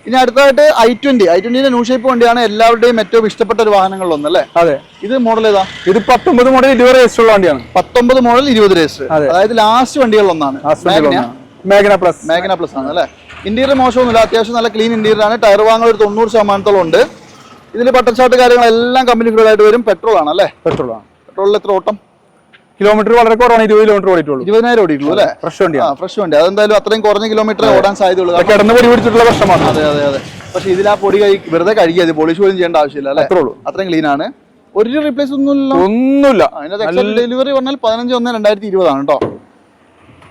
ഇനി അടുത്തായിട്ട് i20 ന്യൂ ഷേപ്പ് വണ്ടിയാണ്, എല്ലാവരുടെയും ഏറ്റവും ഇഷ്ടപ്പെട്ട ഒരു വാഹനങ്ങളിലൊന്നും അല്ലേ? അതെ. ഇത് മോഡൽ ഏതാ? ഇത് 19 മോഡൽ 20 രജിസ്റ്റർ ഉള്ള വണ്ടിയാണ്. 19 മോഡൽ 20 രജിസ്റ്റർ, അതായത് ലാസ്റ്റ് വണ്ടികളിലൊന്നാണ്. മാഗ്ന പ്ലസ് ആണ് അല്ലേ? ഇന്റീരിയർ മോശമൊന്നുമില്ല, അത്യാവശ്യം നല്ല ക്ലീൻ ഇന്റീരിയർ ആണ്. ടയർ വാങ്ങൽ ഒരു 90% ഉണ്ട്. ഇതിൽ ബട്ടൺ ഷാട്ട് കാര്യങ്ങളെല്ലാം കമ്പനി ഫിറ്റ് ആയിട്ട് വരും. പെട്രോൾ ആണ് അല്ലേ? പെട്രോളിൽ എത്ര ഓട്ടം? കിലോമീറ്റർ വളരെ കുറവാണ്, 20 കിലോമീറ്റർ ഓടിയിട്ടുള്ളൂ. 20,000 ഓടിയിട്ടുള്ളൂ അല്ലേ? ഫ്രഷ് വണ്ടി. ഫ്രഷ് വണ്ടി. അതെന്തായാലും അത്രയും കുറഞ്ഞ കിലോമീറ്റർ ഓടാൻ സാധ്യതയുള്ളൂ. കിടന്ന് പൊടി പിടിച്ചിട്ടുള്ള പ്രശ്നമാണ്. അതെ. പക്ഷെ ഇതിൽ ആ പൊടി വെറുതെ കഴുകിയത്, പോളിഷ് പോലും ചെയ്യേണ്ട ആവശ്യമില്ല അല്ലേ? അത്രയും ക്ലീൻ ആണ്. ഒരു റീപ്ലേസ് ഒന്നുമില്ല. അതിനകത്ത് ഡെലിവറി പറഞ്ഞാൽ 15/1/2020 ആണ് കേട്ടോ.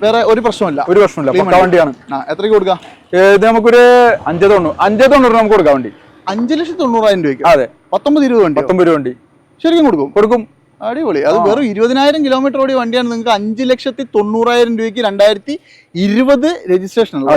വേറെ ഒരു പ്രശ്നമില്ല. വണ്ടിയാണ്. എത്രയ്ക്ക് കൊടുക്കാം? ഇത് നമുക്കൊരു 590 നമുക്ക് കൊടുക്കാം വണ്ടി. 5,90,000 രൂപയ്ക്ക്. അതെ. 19-20 വണ്ടി ശരിക്കും കൊടുക്കും. അടിപൊളി. അത് വെറും 20,000 കിലോമീറ്റർ ഓടിയ വണ്ടിയാണ്. നിങ്ങൾക്ക് 5,90,000 രൂപയ്ക്ക് 2020 രജിസ്ട്രേഷൻ അല്ലേ?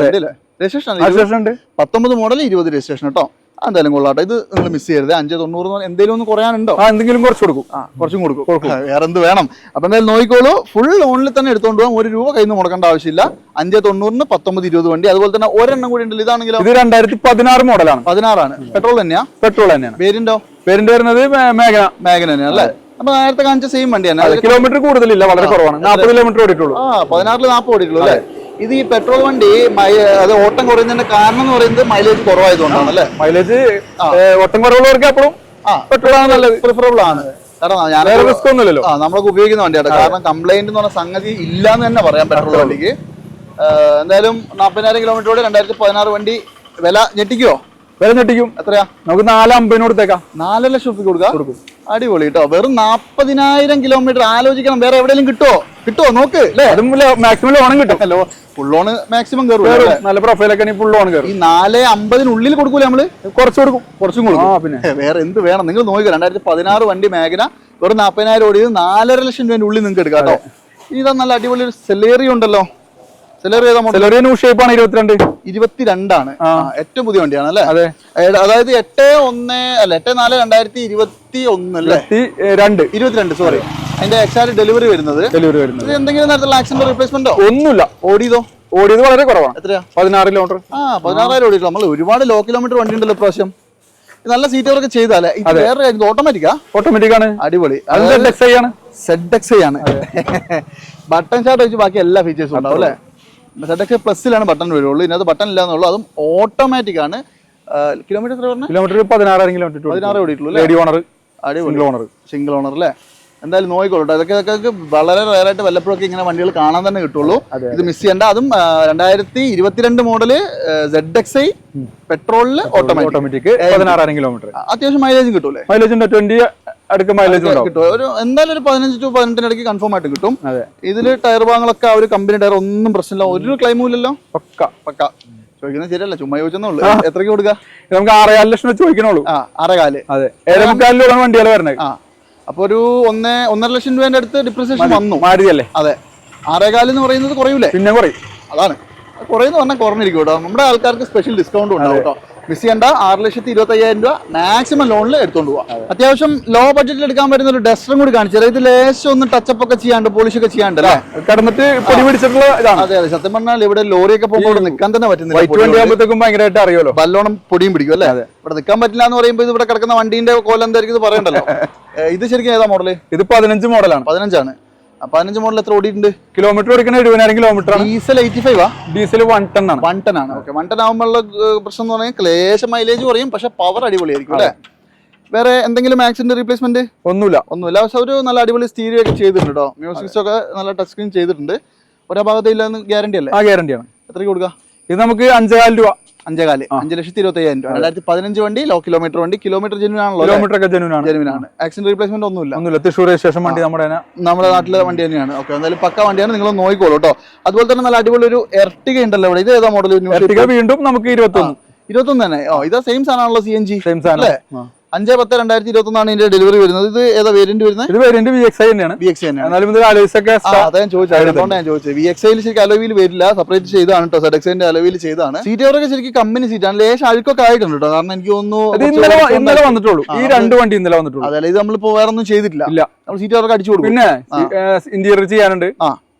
രജിസ്ട്രേഷൻ ഉണ്ട്. 19 മോഡൽ 20 രജിസ്ട്രേഷൻ കേട്ടോ. എന്തായാലും കൊള്ളാട്ടോ. ഇത് നിങ്ങൾ മിസ് ചെയ്യരുത്. 590 എന്തെങ്കിലും ഒന്ന് കുറയാനുണ്ടോ? എന്തെങ്കിലും കുറച്ച് കൊടുക്കും. കുറച്ചും കൊടുക്കും. വേറെ എന്ത് വേണം? അപ്പൊ എന്തായാലും നോക്കിക്കോളൂ. ഫുൾ ലോണിൽ തന്നെ എടുത്തോണ്ട് പോകാം. 1 രൂപ കയ്യിൽ നിന്ന് മുടക്കേണ്ട ആവശ്യമില്ല. 590 19-20 വണ്ടി. അതുപോലെ തന്നെ ഒരെണ്ണം കൂടി ഉണ്ടല്ലോ. ഇതാണെങ്കിലും ഇത് 2016 മോഡലാണ്. 16 ആണ്. പെട്രോൾ തന്നെയാണ്. പേരിന്റെ വരുന്നത് മാഗ്ന തന്നെയാണ് അല്ലേ? അപ്പൊ നേരത്തെ കാണിച്ച സെയിം വണ്ടി തന്നെ. കിലോമീറ്റർ കൂടുതലില്ല, വളരെ കുറവാണ്. 40 കിലോമീറ്റർ ഓടിയിട്ടുള്ളൂ. 16 40 ഓടിയിട്ടുള്ളൂ അല്ലേ? ഇത് ഈ പെട്രോൾ വണ്ടി അത് ഓട്ടം കുറയുന്നതിന്റെ കാരണം എന്ന് പറയുന്നത് മൈലേജ് കുറവായതുകൊണ്ടാണ് അല്ലേ? മൈലേജ് ഓട്ടം കുറവുള്ളവർക്ക് അപ്പോഴും പെട്രോൾ ആണ് നല്ലത്, പ്രിഫറബിൾ ആണ്. കാരണം റിസ്ക് ഒന്നുമില്ലല്ലോ. നമ്മളൊക്കെ ഉപയോഗിക്കുന്ന വണ്ടിയാണ്. കാരണം കംപ്ലൈന്റ് എന്ന് പറഞ്ഞ സംഗതി ഇല്ലാന്ന് തന്നെ പറയാം പെട്രോൾ വണ്ടിക്ക്. എന്തായാലും 40,000 കിലോമീറ്ററോടെ 2016 വണ്ടി. വില ഞെട്ടിക്കും. എത്രയാ? നമുക്ക് 4,50 കൊടുത്തേക്കാം. 4 ലക്ഷം രൂപ കൊടുക്കും. അടിപൊളി കേട്ടോ. വെറും 40,000 കിലോമീറ്റർ. ആലോചിക്കണം, വേറെ എവിടെയെങ്കിലും കിട്ടുമോ നോക്ക് അല്ലേ? മാക്സിമം ലോണും കിട്ടും. ഫുൾ ലോണ് മാക്സിമം കയറും. നല്ല പ്രൊഫൈലൊക്കെ ഫുൾ ലോൺ കയറും. ഈ 4,50 കൊടുക്കൂലേ നമ്മള്? കുറച്ചും കൊടുക്കും. പിന്നെ വേറെ എന്ത് വേണം? നിങ്ങൾ നോക്കുക. 2016 വണ്ടി മാഗ്ന വെറും 40,000 ഓടിയത് 4.5 ലക്ഷം രൂപ ഉള്ളിൽ നിങ്ങൾക്ക് എടുക്കാം കേട്ടോ. ഇതാ നല്ല അടിപൊളി ഒരു സെലേറി ഉണ്ടല്ലോ. സെലേറി ന്യൂ ഷേപ്പ് ആണ്. 22 ആണ്. ഏറ്റവും പുതിയ വണ്ടിയാണ് അല്ലേ? അതായത് 8/4/2021 അല്ലേ? 22 സോറി. അതിന്റെ എക്സാക്ട് ഡെലിവറി വരുന്നത്. എന്തെങ്കിലും തരത്തിലുള്ള ആക്സിഡന്റ് റീപ്ലേസ്മെന്റോ? ഒന്നുമില്ല. ഓടിയത് വളരെ കുറവാണ്. എത്രയാ? 16 കിലോമീറ്റർ. 16,000 ഓടിയിട്ടുള്ളൂ. നമ്മൾ ഒരുപാട് ലോ കിലോമീറ്റർ വണ്ടി ഉണ്ടല്ലോ ഇപ്രാവശ്യം. നല്ല സീറ്റുകളൊക്കെ ചെയ്താലേ. വേറെ കാര്യം, ഓട്ടോമാറ്റിക് ആണ്. അടിപൊളി. ZXi ആണ്. ബട്ടൺ ഷാട്ട് വെച്ച് ബാക്കി എല്ലാ ഫീച്ചേഴ്സും ഉണ്ടാവും അല്ലേ? ZXi പ്ലസിലാണ് ബട്ടൺ വരുള്ളൂ. ഇതിനകത്ത് ബട്ടൺ ഇല്ലാന്നുള്ളൂ. അതും ഓട്ടോമാറ്റിക് ആണ്. കിലോമീറ്റർ 16,000 കിലോമീറ്റർ 16 ഓടിയിട്ടുള്ളൂ. അടിപൊളി. സിംഗിൾ ഓണർ അല്ലേ? എന്തായാലും നോക്കിക്കോളൂ. ഇതൊക്കെ വളരെ റയറായിട്ട് വല്ലപ്പോഴൊക്കെ ഇങ്ങനെ വണ്ടികൾ കാണാൻ തന്നെ കിട്ടുള്ളൂ. ഇത് മിസ് ചെയ്യണ്ട. അതും 2022 മോഡല് ZXi പെട്രോളില് ഓട്ടോമാറ്റിക് 16,000 കിലോമീറ്റർ. അത്യാവശ്യം മൈലേജും കിട്ടൂലേ? മൈലേജ് 20 അടുത്ത മൈലേജ് കിട്ടും. എന്തായാലും ഒരു 15 to 18 ഇടയ്ക്ക് കൺഫേം ആയിട്ട് കിട്ടും. ഇതില് ടയർ ഭാഗങ്ങളൊക്കെ ആ ഒരു കമ്പനി ടയർ, ഒന്നും പ്രശ്നമില്ല. ഒരു ക്ലൈമും ഇല്ലല്ലോ. പക്ക. ചോദിക്കുന്നത് ശരിയല്ല, ചുമ്മാ ചോദിച്ചെന്നുള്ളൂ. എത്രയ്ക്ക് കൊടുക്കുക? നമുക്ക് 6.5 ലക്ഷം ചോദിക്കണുള്ളൂ. 6.5. അതെ, 7.5 വണ്ടിയാണ് വരുന്നത്. അപ്പൊ ഒരു 1.5 ലക്ഷം രൂപേന്റെ അടുത്ത് ഡിപ്രിസിയേഷൻ വന്നു. മാരുതിയല്ലേ? അതെ. 6.5 എന്ന് പറയുന്നത് കുറയൂലേ? പിന്നെ കുറയും. അതാണ് കുറയെന്ന് പറഞ്ഞാൽ കുറഞ്ഞിരിക്കും കേട്ടോ. നമ്മുടെ ആൾക്കാർക്ക് സ്പെഷ്യൽ ഡിസ്കൗണ്ട് ഉണ്ടാവും കേട്ടോ. മിസ് ചെയ്യേണ്ട. 6,25,000 രൂപ മാക്സിമം ലോണിൽ എടുത്തോണ്ട് പോവാം. അത്യാവശ്യം ലോ ബഡ്ജറ്റിൽ എടുക്കാൻ പറ്റുന്ന ഒരു ഡസ്റ്ററും കൂടി കാണിച്ചത്. ഇത് ലേശം ഒന്ന് ടച്ചപ്പ് ഒക്കെ ചെയ്യാണ്ട്, പോളിഷ് ഒക്കെ ചെയ്യാണ്ട് അല്ലേ? കിടന്നിട്ട് പൊടി പിടിച്ചിട്ടുള്ള ഇതാണ്. അതെ. സത്യം പറഞ്ഞാൽ ഇവിടെ ലോറിയൊക്കെ പോകുമ്പോൾ ഇവിടെ നിൽക്കാൻ തന്നെ പറ്റുന്നില്ല. ഭയങ്കരമായിട്ട് അറിയാലോ, നല്ലോണം പൊടിയും പിടിക്കും അല്ലേ? ഇവിടെ നിൽക്കാൻ പറ്റില്ല എന്ന് പറയുമ്പോൾ ഇത് ഇവിടെ കിടക്കുന്ന വണ്ടീന്റെ കോലം എന്തായിരിക്കും ഇത് പറയണ്ടല്ലോ. ഇത് ശരിക്കും ഏതാ മോഡല്? ഇത് 15 മോഡലാണ്. 15 ആണ്. 15 മോഡൽ എത്ര ഓടിയിട്ടുണ്ട്? കിലോമീറ്റർ ഓടിക്കുന്ന 70,000 കിലോമീറ്റർ. ഡീസൽ 85 ഡീസൽ 110 ആണ്. 110 ആണ്. ഓക്കെ. 110 ആകുമ്പോഴുള്ള പ്രശ്നം എന്ന് പറഞ്ഞാൽ ക്ലേശ മൈലേജ് കുറയും, പക്ഷെ പവർ അടിപൊളിയായിരിക്കും അല്ലേ? വേറെ എന്തെങ്കിലും ആക്സിഡന്റ് റീപ്ലേസ്മെന്റ്? ഒന്നുമില്ല. പക്ഷെ ഒരു നല്ല അടിപൊളി സ്റ്റീരിയോ ഒക്കെ ചെയ്തിട്ടുണ്ട് കേട്ടോ. മ്യൂസിക്സ് ഒക്കെ നല്ല ടച്ച് സ്ക്രീൻ ചെയ്തിട്ടുണ്ട്. ഒരേ ഭാഗത്ത് ഇല്ലെന്ന് ഗ്യാരണ്ടി അല്ലേ? ഗ്യാരണ്ടിയാണ്. എത്രയ്ക്ക് കൊടുക്കുക? ഇത് നമുക്ക് 5.5 രൂപ. 5,25,000 രൂപ. 2015 വണ്ടി, ലോ കിലോമീറ്റർ വണ്ടി. കിലോമീറ്റർ ജെന്യൂൻ ആണല്ലോ? കിലോമീറ്റർ ഒക്കെ ജെന്യൂൻ ആണ്. ആക്സിഡന്റ് റീപ്ലേസ്മെന്റ് ഒന്നുമില്ല. തൃശ്ശൂർ രജിസ്ട്രേഷൻ വണ്ടി നമ്മുടെ നാട്ടിലെ വണ്ടി തന്നെയാണ്. ഓക്കെ. എന്തായാലും പക്ക വണ്ടിയാണ്, നിങ്ങൾ നോക്കിക്കോളൂ കേട്ടോ. അതുപോലെ തന്നെ നല്ല അടിപൊളി ഒരു എർട്ടിക ഉണ്ടല്ലോ ഇവിടെ. ഇത് ഏതാ മോഡൽ? വീണ്ടും നമുക്ക് 21 തന്നെ. ഇത് സെയിം സാധനമാണല്ലോ? CNG. സെയിം സാധനം. 5/10/2021 ഇതിന്റെ ഡെലിവറി വരുന്നത്. ഇത് ഏതാ വേരിയന്റ് വരുന്നത്? ഇത് വേരിയന്റ് VXi തന്നെയാണ്. VXi തന്നെയാണ്. എന്നാലും ഇത് അലോയ്സ് ഒക്കെ അതാ ഞാൻ ചോദിച്ചത്. VXi ശരിക്കും അലോയിൽ വരില്ല, സെപ്പറേറ്റ് ചെയ്താണ് കേട്ടോ. ZXi അലോയിൽ ചെയ്താണ്. സീറ്റ് കവറൊക്കെ ശരിക്കും കമ്പനി സീറ്റാണ്. ലേശം അഴുക്കൊക്കെ ആയിട്ടുണ്ട് കേട്ടോ. കാരണം എനിക്ക് തോന്നുന്നു ഇന്നലെ വന്നിട്ടുള്ളൂ. ഈ 2 വണ്ടി ഇന്നലെ വന്നിട്ടുള്ളൂ. അതല്ല, ഇത് നമ്മളിപ്പോ വേറെ ഒന്നും ചെയ്തിട്ടില്ല. നമ്മൾ സീറ്റ് കവറൊക്കെ അടിച്ചു കൊടുക്കും. പിന്നെ ഇന്റീരിയർ ചെയ്യാനുണ്ട്,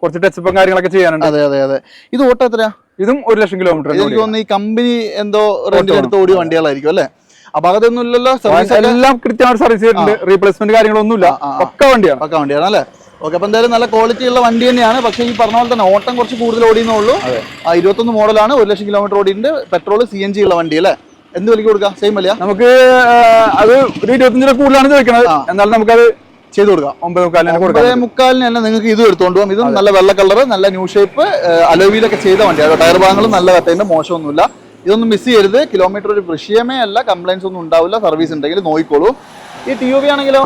കുറച്ച് ടച്ചപ്പും കാര്യങ്ങളൊക്കെ ചെയ്യാനുണ്ട്. അതെ അതെ അതെ. ഇത് ഓട്ടം എത്രയാ? ഇതും 1,00,000 കിലോമീറ്റർ. എനിക്ക് തോന്നുന്നു ഈ കമ്പനി എന്തോ റെന്റിലെടുത്ത് ഓടിയ വണ്ടികളായിരിക്കും അല്ലേ? അപ്പൊ അതൊന്നും ഇല്ലല്ലോ. സർവീസ് എല്ലാം കൃത്യമായിട്ട് സർവീസ് ചെയ്തിട്ടുണ്ട്. റീപ്ലേസ്മെന്റ് കാര്യങ്ങളൊന്നുമില്ല. പക്ക വണ്ടിയാണ് അല്ലേ? ഓക്കെ. അപ്പൊ എന്തായാലും നല്ല ക്വാളിറ്റി ഉള്ള വണ്ടി തന്നെയാണ്. പക്ഷേ ഈ പറഞ്ഞ പോലെ തന്നെ ഓട്ടം കുറച്ച് കൂടുതൽ ഓടിയെന്നേ ഉള്ളൂ. 21 മോഡലാണ്, 1,00,000 കിലോമീറ്റർ ഓടിയിട്ടുണ്ട്. പെട്രോൾ CNG ഉള്ള വണ്ടി അല്ലേ? എന്ത് വിലക്ക് കൊടുക്കാം? സെയിം വിലയാ? നമുക്ക് അത് ഒരു 25 കൂടുതലാണ് ചോദിക്കുന്നത്. എന്നാലും നമുക്കത് ചെയ്ത് കൊടുക്കാം. 9.25 തന്നെ നിങ്ങൾക്ക് ഇത് എടുത്തോണ്ട് പോകാം. ഇതും നല്ല വെള്ള കളർ, നല്ല ന്യൂ ഷേപ്പ്, അലോവിയിലൊക്കെ ചെയ്ത വണ്ടിയാണ്. ടയർ ഭാഗങ്ങളും നല്ല കട്ടയുണ്ട്, മോശമൊന്നുമില്ല. ഇതൊന്നും മിസ് ചെയ്യരുത്. കിലോമീറ്റർ ഒരു വിഷയമേ അല്ല, കംപ്ലൈൻസ് ഒന്നും ഉണ്ടാവില്ല. സർവീസ് ഉണ്ടെങ്കിൽ നോക്കിക്കോളൂ. ഈ TUV ആണെങ്കിലോ?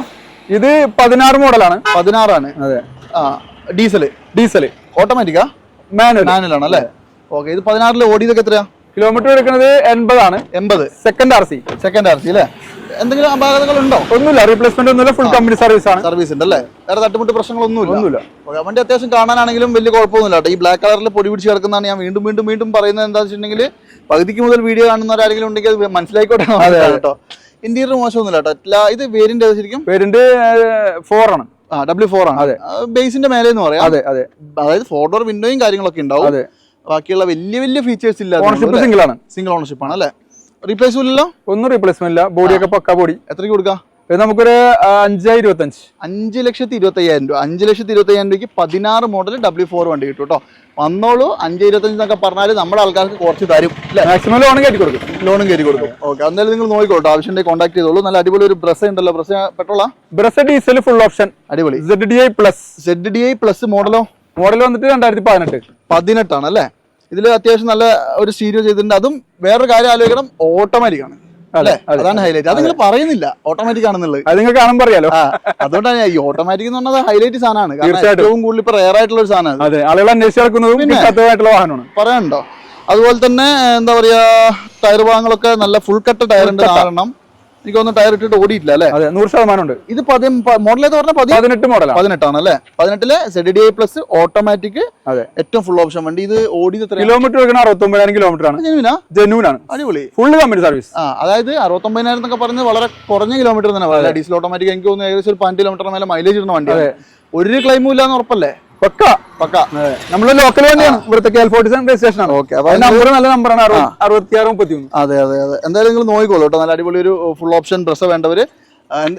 ഇത് 16 മോഡലാണ്. 16 ആണ്. അതെ. ഡീസൽ ഓട്ടോമാറ്റിക്കാ? മാനുവലാണ് അല്ലേ? ഓക്കെ. ഇത് 16 ഓടിയതൊക്കെ എത്രയാ? കിലോമീറ്റർ എടുക്കുന്നത് 80 ആണ്. 80. സെക്കൻഡ് RC അല്ലേ? എന്തെങ്കിലും അപാകതകൾ ഉണ്ടോ? ഒന്നുമില്ല, റീപ്ലേസ്മെന്റ് ഒന്നുമില്ല, ഫുൾ കമ്പനി സർവീസ് ആണ്. സർവീസ് ഉണ്ട് അല്ലേ? വേറെ തട്ടുമുട്ട് പ്രശ്നങ്ങളൊന്നുമില്ല. വണ്ടി അത്യാവശ്യം കാണാനാണെങ്കിലും വലിയ കുഴപ്പമൊന്നുമില്ല കേട്ടോ. ഈ ബ്ലാക്ക് കളറിൽ പൊടി പിടിച്ച് കിടക്കുന്നതാണ് ഞാൻ വീണ്ടും പറയുന്നത്. എന്താ വെച്ചിട്ടുണ്ടെങ്കിൽ പകുതിക്ക് മുതൽ വീഡിയോ കാണുന്നവരാരെങ്കിലും ഉണ്ടെങ്കിൽ അത് മനസ്സിലായിക്കോട്ടെ കേട്ടോ. ഇന്റീരിയർ മോശമൊന്നുമില്ല കേട്ടോ. ഇത് വേരിയന്റ് ശരിക്കും വേരിയന്റ് 4 ആണ്. W4 ആണ്. ബേസിന്റെ മേലെ എന്ന് പറയാം. അതായത് 4 ഡോർ വിൻഡോയും കാര്യങ്ങളൊക്കെ ഉണ്ടാവും. ബാക്കിയുള്ള വലിയ ഫീച്ചേഴ്സ് ഇല്ല. സിംഗിൾ ഓണർഷിപ്പ് ആണ് അല്ലേ? റീപ്ലേസ് ഇല്ലല്ലോ? ഒന്നും റീപ്ലേസ്മെന്റ് ഇല്ല. ബോഡിയൊക്കെ പക്ക ബോഡി. എത്രയ്ക്ക് കൊടുക്കാം? നമുക്കൊരു 5,25,000. 5,25,000 രൂപ. 5,25,000 രൂപയ്ക്ക് 16 മോഡൽ W4 വണ്ടി കിട്ടും കേട്ടോ. വന്നോളൂ. 5,25 എന്നൊക്കെ പറഞ്ഞാൽ നമ്മുടെ ആൾക്കാർക്ക് കുറച്ച് തരും. മാക്സിമം ലോണും കയറ്റി കൊടുക്കും. ഓക്കെ. എന്തായാലും നിങ്ങൾ നോക്കിക്കോട്ടോ. ആവശ്യമുണ്ടെങ്കിൽ കോൺടാക്ട് ചെയ്തോളൂ. നല്ല അടിപൊളി ഒരു ബ്രസ് ഉണ്ടല്ലോ. ബ്രസ് പെട്രോളാ? Brezza diesel full option. അടിപൊളി. ZDI പ്ലസ് മോഡൽ വന്നിട്ട് 2018 ആണ് അല്ലേ? ഇതിൽ അത്യാവശ്യം നല്ല ഒരു സ്റ്റീരിയോ ചെയ്തിട്ടുണ്ട്. അതും വേറൊരു കാര്യം ആലോചിക്കണം, ഓട്ടോമാറ്റിക് ആണ് അല്ലേ? അതാണ് ഹൈലൈറ്റ്. അത് നിങ്ങൾ പറയുന്നില്ല ഓട്ടോമാറ്റിക് ആണെന്നുള്ളത്. അത് നിങ്ങൾ കാണുമ്പോൾ അറിയാലോ. അതുകൊണ്ടാണ് ഈ ഓട്ടോമാറ്റിക് എന്ന് പറഞ്ഞത് ഹൈലൈറ്റ് സാധനമാണ്. ഏറ്റവും കൂടുതൽ ഇപ്പൊ റെയർ ആയിട്ടുള്ള ഒരു സാധനമാണ്. ആളുകൾ അന്വേഷിച്ചിറക്കുന്നതും പറയാനുണ്ടോ? അതുപോലെ തന്നെ എന്താ പറയാ, ടയർ ഭാഗങ്ങളൊക്കെ നല്ല ഫുൾ കട്ട് ടയർ ഉണ്ട്. കാരണം എനിക്ക് തോന്നുന്നു ടയർ ഇട്ടിട്ട് ഓടിയിട്ടില്ല അല്ലേ? 100% ഉണ്ട്. ഇത് മോഡലേത് പറഞ്ഞാൽ 18 മോഡലാണ്. 18 ആണ് അല്ലേ? 18 ZDI പ്ലസ് ഓട്ടോമാറ്റിക്, ഏറ്റവും ഫുൾ ഓപ്ഷൻ വണ്ടി. ഇത് ഓടിയത് കിലോമീറ്റർ 69,000 കിലോമീറ്റർ ആണ്. ജെന്യൂൻ ആണ്. അടിപൊളി. Full company service. അതായത് 69,000 എന്നൊക്കെ പറഞ്ഞത് വളരെ കുറഞ്ഞ കിലോമീറ്റർ തന്നെ പറയാം. ഡീസൽ ഓട്ടോമാറ്റിക് എനിക്ക് തോന്നുന്നു ഏകദേശം ഒരു 5 കിലോമീറ്റർ മേലെ മൈലേജ് ഇടുന്ന വണ്ടിയാണ്. ഒരു ക്ലെയിമും ഇല്ലാന്ന് ഉറപ്പല്ലേ? പക്ക. നമ്മള് ലോക്കൽ വണ്ടിയാണ്. ഇവിടുത്തെ KL47 രജിസ്ട്രേഷൻ ആണ്. ഓക്കെ. നമ്പർ നല്ല നമ്പറാണ്. 6633. അതെ. എന്തായാലും നിങ്ങൾ നോക്കിക്കോളൂ കേട്ടോ. നല്ല അടിപൊളി ഒരു ഫുൾ ഓപ്ഷൻ ഡ്രസ് വേണ്ടവര്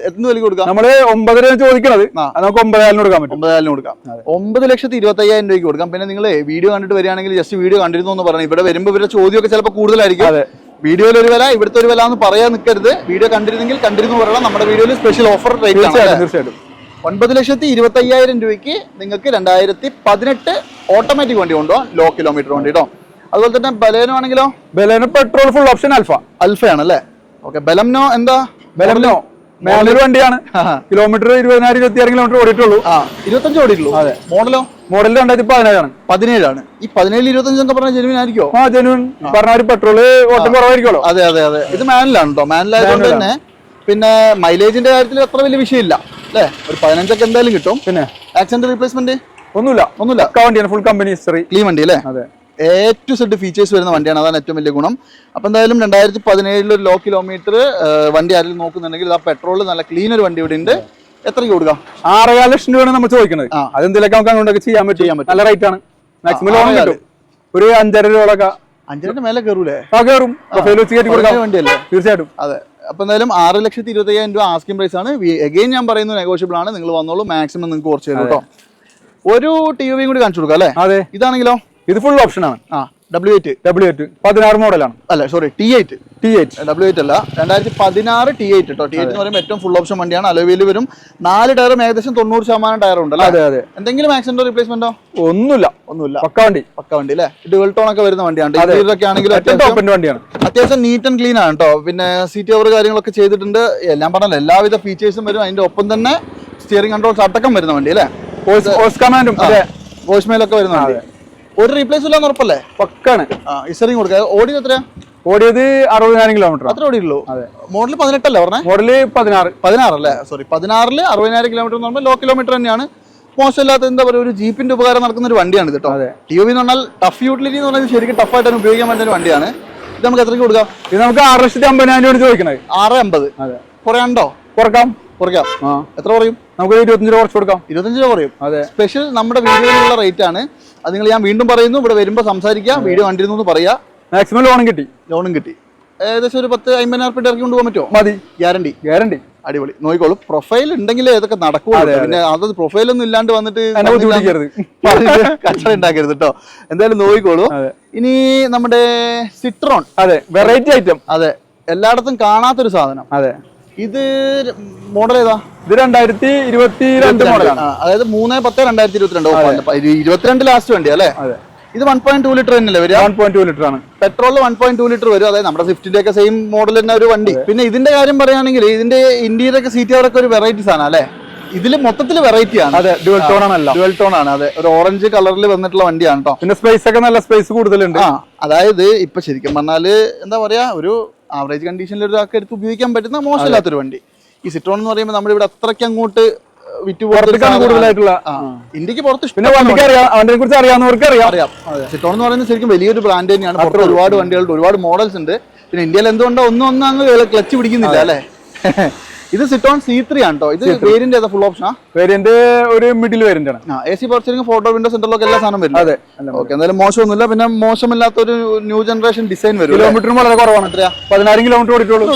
എന്ത് വില കൊടുക്കാം? നമ്മള് 9,000 ചോദിക്കണത്. നമുക്ക് 9,000 കൊടുക്കാൻ പറ്റും. 9,000 കൊടുക്കാം. 9,25,000 രൂപയ്ക്ക് കൊടുക്കാം. പിന്നെ നിങ്ങൾ വീഡിയോ കണ്ടിട്ട് വരികയാണെങ്കിൽ ജസ്റ്റ് വീഡിയോ കണ്ടിരുന്നു എന്ന് പറഞ്ഞു. ഇവിടെ വരുമ്പോൾ ഇവരുടെ ചോദ്യമൊക്കെ ചിലപ്പോൾ കൂടുതലായിരിക്കും. വീഡിയോയിൽ ഒരു വില, ഇവിടുത്തെ ഒരു വില എന്ന് പറയാൻ നിൽക്കരുത്. വീഡിയോ കണ്ടിരുന്നെങ്കിൽ കണ്ടിരുന്നു പറയണം. നമ്മുടെ വീഡിയോയിൽ സ്പെഷ്യൽ ഓഫർ റേറ്റ് ആണ്. തീർച്ചയായിട്ടും 9,25,000 രൂപയ്ക്ക് നിങ്ങൾക്ക് 2018 ഓട്ടോമാറ്റിക് വണ്ടി കൊണ്ടുപോകാം. ലോ കിലോമീറ്റർ വണ്ടി കേട്ടോ. അതുപോലെ തന്നെ ബലേനോ ആണെങ്കിലോ? ബലേനോ പെട്രോൾ ഫുൾ ഓപ്ഷൻ അൽഫയാണല്ലേ? ഓക്കെ. ബെലംനോ എന്താ? ബെലംനോ മാനുവൽ വണ്ടിയാണ്. കിലോമീറ്റർ 20,000-26,000 കിലോമീറ്റർ ഓടിയിട്ടുള്ളൂ. 25 ഓടിയിട്ടുള്ളൂ. മോഡൽ 2017 ആണ്. 17 ആണ്. ഈ 17 25 ഒക്കെ പറഞ്ഞാൽ ജെനുവിൻ ആയിരിക്കോ? ജെനുവിൻ പറഞ്ഞ പെട്രോള് ഓട്ടം കുറവായിരിക്കുമല്ലോ. അതെ. ഇത് മാനുവലാണ് കേട്ടോ. മാനുവലായതുകൊണ്ട് തന്നെ പിന്നെ മൈലേജിന്റെ കാര്യത്തിൽ അത്ര വലിയ വിഷയമില്ല അല്ലേ? ഒരു 15 ഒക്കെ എന്തായാലും കിട്ടും. പിന്നെ ആക്സിഡന്റ് റീപ്ലേസ്മെന്റ് ഒന്നുമില്ല. വണ്ടിയാണ്. Full company history. ക്ലീൻ വണ്ടി അല്ലേ? A to Z ഫീച്ചേഴ്സ് വരുന്ന വണ്ടിയാണ്. അതാണ് ഏറ്റവും വലിയ ഗുണം. അപ്പോൾ എന്തായാലും 2017 ഒരു ലോ കിലോമീറ്റർ വണ്ടി ആരെങ്കിലും നോക്കുന്നുണ്ടെങ്കിൽ ആ പെട്രോൾ നല്ല ക്ലീൻ ഒരു വണ്ടി ഇവിടെ ഉണ്ട്. എത്രയ്ക്ക് കൊടുക്കാം? 6,5 ലക്ഷം രൂപയാണ് നമ്മൾ ചോദിക്കുന്നത്. അതെന്തെങ്കിലുമൊക്കെ നമുക്ക് അങ്ങോട്ടൊക്കെ ചെയ്യാൻ പറ്റും. നല്ല റേറ്റ് ആണ്. മാക്സിമം ലോൺ കിട്ടും. ഒരു 5,500 രൂപയൊക്കെ. 5,500 മേലെ കയറൂലേ? കയറും. വണ്ടിയല്ലേ? തീർച്ചയായിട്ടും. അതെ. അപ്പൊ എന്തായാലും 6,25,000 രൂപ ആസ്കിംഗ് പ്രൈസ് ആണ്. അഗൈൻ ഞാൻ പറയുന്നത് നെഗോഷ്യബിൾ ആണ്. നിങ്ങൾ വന്നോളൂ. മാക്സിമം നിങ്ങൾക്ക് കുറച്ച് തരും കേട്ടോ. ഒരു TUV കൂടി കാണിച്ചു കൊടുക്കാം അല്ലേ? അതെ. ഇതാണെങ്കിലോ? ഇത് ഫുൾ ഓപ്ഷൻ ആണ്. W8 16 മോഡലാണ്. അല്ല സോറി, T8 W8 അല്ല, 2016 T8 കേട്ടോ. T8 എന്ന് പറയുമ്പോൾ ഏറ്റവും ഫുൾ ഓപ്ഷൻ വണ്ടിയാണ്. അലോവിയിൽ വരും. 4 ടയറും ഏകദേശം 90% ടയർ ഉണ്ട് അല്ലേ? അതെ. എന്തെങ്കിലും ആക്സിഡന്റോ റീപ്ലേസ്മെന്റോ? ഒന്നുമില്ല. പക്ക വണ്ടി അല്ലേ? ഡുവൽ ടോൺ ഒക്കെ വരുന്ന വണ്ടിയാണ്. ഒക്കെ ആണെങ്കിലും അത്യാവശ്യം നീറ്റ് ആൻഡ് ക്ലീൻ ആണ് കേട്ടോ. പിന്നെ സീറ്റ് കവർ കാര്യങ്ങളൊക്കെ ചെയ്തിട്ടുണ്ട്. ഞാൻ പറഞ്ഞല്ലോ എല്ലാവിധ ഫീച്ചേഴ്സും വരും. അതിന്റെ ഒപ്പം തന്നെ സ്റ്റിയറിംഗ് കൺട്രോൾസ് അടക്കം വരുന്ന വണ്ടി അല്ലേ? വോയിസ് മെയിലൊക്കെ വരുന്ന വണ്ടി. ഒരു റീപ്ലേസ് ഇല്ലാന്ന് ഉറപ്പല്ലേ? പക്കാണ്. ഇസ്റ്ററിംഗ് കൊടുക്കുക. ഓടി എത്രയാ? ഓടിയത് 60,000 കിലോമീറ്റർ. അത്ര ഓടിയുള്ളൂ. മോഡൽ 18 അല്ലേ പറഞ്ഞേ? മോഡല് 16 അല്ലേ? സോറി, 16 60,000 കിലോമീറ്റർ എന്ന് പറയുമ്പോൾ ലോ കിലോമീറ്റർ തന്നെയാണ്. മോശമില്ലാത്ത എന്താ പറയുക, ഒരു ജീപ്പിന്റെ ഉപകാരം നടക്കുന്ന ഒരു വണ്ടിയാണ് ഇത് കേട്ടോ. TOV എന്ന് പറഞ്ഞാൽ ടഫ് യൂട്ടിലിറ്റി എന്ന് പറഞ്ഞാൽ ശരിക്കും ടഫായിട്ട് ഉപയോഗിക്കാൻ പറ്റുന്ന ഒരു വണ്ടിയാണ്. ഇത് നമുക്ക് എത്രയ്ക്ക് കൊടുക്കാം? ഇത് നമുക്ക് 6,50,000 ചോദിക്കണത്. 6,50. കുറയാണ്ടോ? കുറയ്ക്കാം. എത്ര പറയും? നമുക്ക് 25 രൂപ കുറച്ച് കൊടുക്കാം. 25 രൂപ പറയും. സ്പെഷ്യൽ നമ്മുടെ വീഡിയോയിലുള്ള റേറ്റ് ആണ്. അത് നിങ്ങൾ ഞാൻ വീണ്ടും പറയുന്നു, ഇവിടെ വരുമ്പോൾ സംസാരിക്കാം, വീഡിയോ കണ്ടിരുന്നു പറയാ. മാക്സിമം ലോണും കിട്ടി. ഏകദേശം ഒരു 10-50,000 റുപ്യ ഇറക്കി കൊണ്ടുപോകാൻ പറ്റുമോ? മതി. ഗ്യാരണ്ടി. അടിപൊളി. നോക്കിക്കോളും. പ്രൊഫൈൽ ഉണ്ടെങ്കിലേ ഇതൊക്കെ നടക്കുള്ളൂ. പിന്നെ അത് പ്രൊഫൈലൊന്നും ഇല്ലാണ്ട് വന്നിട്ട് കച്ചറ ഉണ്ടാക്കരുത് കേട്ടോ. എന്തായാലും നോക്കിക്കോളൂ. ഇനി നമ്മുടെ സിട്രോൺ. Variety item. എല്ലായിടത്തും കാണാത്തൊരു സാധനം. ഇത് മോഡൽ ഏതാ? ഇത് 2022 മോഡലാണ്. അതായത് 3/10/2022. 22 ലാസ്റ്റ് വണ്ടി അല്ലേ? ഇത് 1.2 ലിറ്റർ തന്നെയല്ലേ വരിക? 1.2 ലിറ്റർ ആണ്. പെട്രോളിൽ 1.2 ലിറ്റർ വരും. അതായത് നമ്മുടെ സ്വിഫ്റ്റിന്റെ ഒക്കെ സെയിം മോഡൽ തന്നെ ഒരു വണ്ടി. പിന്നെ ഇതിന്റെ കാര്യം പറയുകയാണെങ്കിൽ ഇതിന്റെ ഇന്റീരിയർ ഒക്കെ സീറ്റ് കവറൊക്കെ ഒരു വെറൈറ്റി സാധനം അല്ലേ? ഇതില് മൊത്തത്തിൽ വെറൈറ്റി ആണ്. ഡ്യുവൽ ടോൺ ആണല്ലോ. ഡ്യുവൽ ടോൺ ആണ്. ഒരു ഓറഞ്ച് കളറിൽ വന്നിട്ടുള്ള വണ്ടിയാണ് കേട്ടോ. പിന്നെ സ്പേസ് ഒക്കെ നല്ല സ്പേസ് കൂടുതലുണ്ട്. അതായത് ഇപ്പൊ ശരിക്കും പറഞ്ഞാല് എന്താ പറയാ, ഒരു ആവറേജ് കണ്ടീഷനിൽ ഒരാൾക്ക് എടുത്ത് ഉപയോഗിക്കാൻ പറ്റുന്ന മോശമില്ലാത്തൊരു വണ്ടി. ഈ സിട്രോൺ എന്ന് പറയുമ്പോൾ നമ്മുടെ ഇവിടെ അത്രയ്ക്ക് അങ്ങോട്ട് കൂടുതലായിട്ടുള്ള ഇന്ത്യക്ക് പുറത്ത് പിന്നെ വണ്ടിക്ക് അതിനെ കുറിച്ച് അറിയാവുന്നവർക്ക് അറിയാം. സിട്രോൺ എന്ന് പറയുന്നത് ശരിക്കും വലിയൊരു ബ്രാൻഡ് തന്നെയാണ്. പുറത്ത് ഒരുപാട് വണ്ടികളുണ്ട്, ഒരുപാട് മോഡൽസ് ഉണ്ട്. പിന്നെ ഇന്ത്യയിൽ എന്തുകൊണ്ടോ ഒന്നും അങ്ങ് ക്ലച്ച് പിടിക്കുന്നില്ല അല്ലേ? ഇത് സിട്രോൺ C3 ആണ് കേട്ടോ. ഇത് വേരിയന്റ് ഏതാ? ഫുൾ ഓപ്ഷനാ? വേരിയന്റ് ഒരു മിഡിൽ വേരിയന്റ് ആണ്. AC power steering, photo window സെന്ററിലൊക്കെ എല്ലാ സാധനം വരും. ഓക്കെ, എന്തായാലും മോശമൊന്നുമില്ല. പിന്നെ മോശമില്ലാത്ത ഒരു ന്യൂ ജനറേഷൻ ഡിസൈൻ വരും. കിലോമീറ്ററും വളരെ കുറവാണ്. 10,000 കിലോമീറ്റർ ഓടിയിട്ടുള്ളൂ.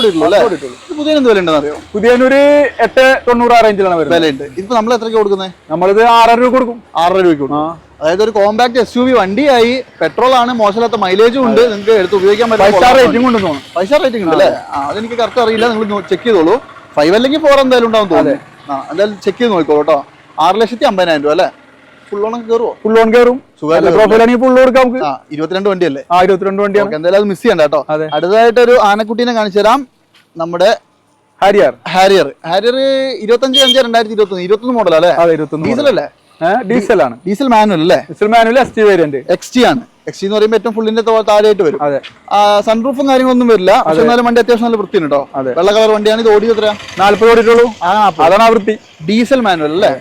പുതിയ എന്ത് വില ഉണ്ടെന്ന് അറിയോ? പുതിയൊരു 890 റേഞ്ചിലാണ് വിലയുണ്ട്. ഇതിപ്പോ നമ്മൾ എത്രയ്ക്ക് കൊടുക്കുന്നത്? നമ്മളിത് 6 രൂപ കൊടുക്കും. 6 രൂപയ്ക്ക് കൊടുക്കും. അതായത് ഒരു കോമ്പാക്ട് SUV വണ്ടിയായി, പെട്രോൾ ആണ്, മോശമില്ലാത്ത മൈലേജും ഉണ്ട്, നിങ്ങൾക്ക് എടുത്ത് ഉപയോഗിക്കാൻ പറ്റും. 5 സ്റ്റാർ റേറ്റിംഗ് ഉണ്ട് തോന്നുന്നു. 5 സ്റ്റാർ റേറ്റിംഗ് ഉണ്ട് അല്ലേ? അതെനിക്ക് കറക്റ്റ് അറിയില്ല, നിങ്ങൾ ചെക്ക് ചെയ്തോളൂ. 5 അല്ലെങ്കിൽ 4 എന്തായാലും ഉണ്ടാവും തോന്നുന്നു. എന്തായാലും ചെക്ക് ചെയ്ത് നോക്കിക്കോളൂ കേട്ടോ. 6,50,000 രൂപ അല്ലേ? ഫുൾ ഓൺ കയറുമോ? ഫുൾ ഓൺ കയറും. ഫുൾ കൊടുക്കാം. 22 വണ്ടിയല്ലേ? 22 വണ്ടിയാണ്. എന്തായാലും അത് മിസ് ചെയ്യണ്ട കേട്ടോ. അടുത്തതായിട്ട് ഒരു ആനക്കുട്ടീനെ കാണിച്ചു തരാം. നമ്മുടെ ഹാരിയർ 25/5/2021 മോഡൽ അല്ലേ? ഡീസൽ അല്ലേ? ഡീസൽ ആണ്. ഡീസൽ മാനുവൽ അല്ലേ? Diesel manual XT variant. XT ആണ്. XT എന്ന് പറയുമ്പോൾ ഏറ്റവും ഫുള്ളിന്റെ താഴെയായിട്ട് വരും. സൺറൂഫും കാര്യങ്ങളൊന്നും വരില്ല. പക്ഷെ എന്നാലും വണ്ടി അത്യാവശ്യം നല്ല വൃത്തിയാണ് കേട്ടോ. വെള്ള കളർ വണ്ടിയാണ്. ഇത് ഓടിയത് എത്രയാ? 40 ഓടിയിട്ടുള്ളൂ. അതാണ് ആ വൃത്തി. ഡീസൽ മാനുവൽ അല്ലേ?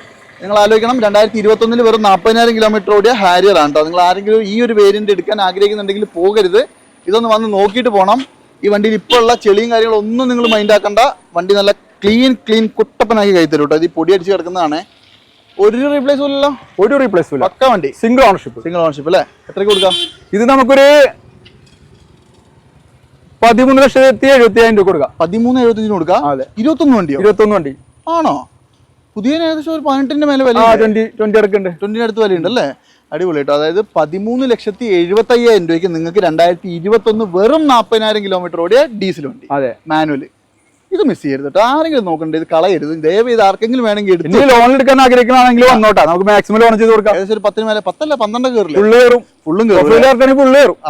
നിങ്ങൾ ആലോചിക്കണം, 2021 വെറും 40,000 കിലോമീറ്റർ ഓടിയ ഹാരിയർ ആണ് കേട്ടോ. നിങ്ങൾ ആരെങ്കിലും ഈ ഒരു വേരിയന്റ് എടുക്കാൻ ആഗ്രഹിക്കുന്നുണ്ടെങ്കിൽ പോകരുത്. ഇതൊന്ന് വന്ന് നോക്കിയിട്ട് പോകണം. ഈ വണ്ടിയിൽ ഇപ്പോൾ ഉള്ള ചെളിയും കാര്യങ്ങളൊന്നും നിങ്ങൾ മൈൻഡ് ആക്കണ്ട. വണ്ടി നല്ല ക്ലീൻ കുട്ടപ്പനാക്കി കൈ തരും കേട്ടോ. ഇത് പൊടി അടിച്ച് കിടക്കുന്നതാണ്. ഒരു റീപ്ലേസ് ഇല്ലല്ലോ? ഒരു റീപ്ലേസ് ഇല്ല. പക്ക വണ്ടി. സിംഗിൾ ഓണർഷിപ്പ് അല്ലേ? എത്രയ്ക്ക് കൊടുക്കാം? ഇത് നമുക്കൊരു 13,70,000 രൂപ കൊടുക്കാം. 13,75 കൊടുക്കാം. 21 വണ്ടിയോ? 21 വണ്ടി ആണോ? പുതിയ ഏകദേശം ഒരു 18 മേലെ വില. 20 അടുത്ത് വിലയുണ്ട് അല്ലേ? അടിപൊളി കേട്ടോ. അതായത് 13,70,75 രൂപയ്ക്ക് നിങ്ങൾക്ക് 2021 വെറും 40,000 കിലോമീറ്റർ ഓടിയ ഡീസൽ വണ്ടി മാനുവൽ. ഇത് മിസ് ചെയ്യരുത് കേട്ടോ. ആരെങ്കിലും നോക്കണ്ടേ, ഇത് കളയരുത്. ദയവ് ഇത് ആർക്കെങ്കിലും വേണമെങ്കിൽ എടുത്ത് ലോൺ എടുക്കാൻ ആഗ്രഹിക്കണമെങ്കിൽ വന്നോട്ടാ, നമുക്ക് മാക്സിമം ലോൺ ചെയ്ത് കൊടുക്കാം. ഏകദേശം ഒരു 10 മേലെ 10 അല്ല 12 കയറില്ല. ഫുള്ളും കയറും.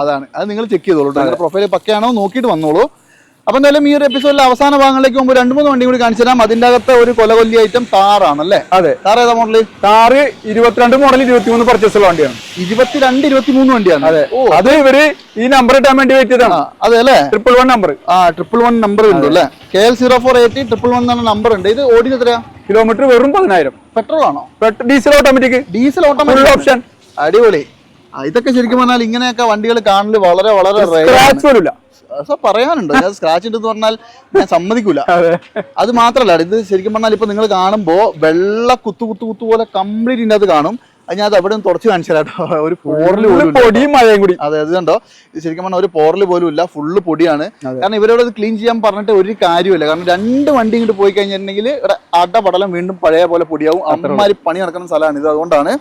അതാണ്. അത് നിങ്ങൾ ചെക്ക് ചെയ്തോളൂ. പ്രൊഫൈൽ പക്കയാണോ നോക്കിയിട്ട് വന്നോളൂ. അപ്പൊ എന്തായാലും ഈ ഒരു എപ്പിസോഡിലെ അവസാന ഭാഗങ്ങളിലേക്ക് പോകുമ്പോൾ 2-3 വണ്ടി കൂടി കാണിച്ചു തരാം. അതിന്റെ അകത്ത് ഒരു കൊലകൊല്ലി ഐറ്റം താറാണല്ലേ? താർ ഏതാ മോഡല്? താറ് 22 മോഡൽ 23 പർച്ചേസ് ഉള്ള വണ്ടിയാണ്. 22-23 വണ്ടിയാണ്. അത് ഇവര് ഈ നമ്പർ ഇട്ടാൻ വേണ്ടി വെയിറ്റ് ചെയ്താണ്. അതെ അല്ലേ? 111 നമ്പർ. 111 നമ്പർ ഉണ്ട് അല്ലേ? KL0480 111 എന്ന നമ്പർ ഉണ്ട്. ഇത് ഓടിയത് എത്രയാ? കിലോമീറ്റർ വെറും 10,000. പെട്രോൾ ആണോ? Diesel automatic. Diesel automatic option. അടിപൊളി. ഇതൊക്കെ ശരിക്കും പറഞ്ഞാൽ ഇങ്ങനെയൊക്കെ വണ്ടികൾ കാണല് വളരെ പറയാനുണ്ട്. ഞാൻ സ്ക്രാച്ച് ഉണ്ടെന്ന് പറഞ്ഞാൽ ഞാൻ സമ്മതിക്കൂല. അത് മാത്രല്ല, ഇത് ശരിക്കും പറഞ്ഞാൽ ഇപ്പൊ നിങ്ങൾ കാണുമ്പോ വെള്ള കുത്തു പോലെ കംപ്ലീറ്റ് ഇതിന്റെ അത് കാണും. അത് ഞാൻ അത് എവിടെ നിന്ന് തുടച്ച് കാണിച്ചു തരാം കേട്ടോ. ഒരു പൊടിയും മഴയും കൂടി. അതെ, അത് കണ്ടോ? ഇത് ശരിക്കും പറഞ്ഞാൽ ഒരു പോറല് പോലും ഇല്ല, ഫുള്ള് പൊടിയാണ്. കാരണം ഇവരോട് ഇത് ക്ലീൻ ചെയ്യാൻ പറഞ്ഞിട്ട് ഒരു കാര്യമില്ല. കാരണം 2 വണ്ടി ഇങ്ങോട്ട് പോയി കഴിഞ്ഞിട്ടുണ്ടെങ്കിൽ ഇവിടെ അടപടലം വീണ്ടും പഴയ പോലെ പൊടിയാവും. അമ്മമാര് പണി നടക്കുന്ന സ്ഥലമാണ് ഇത്. അതുകൊണ്ടാണ്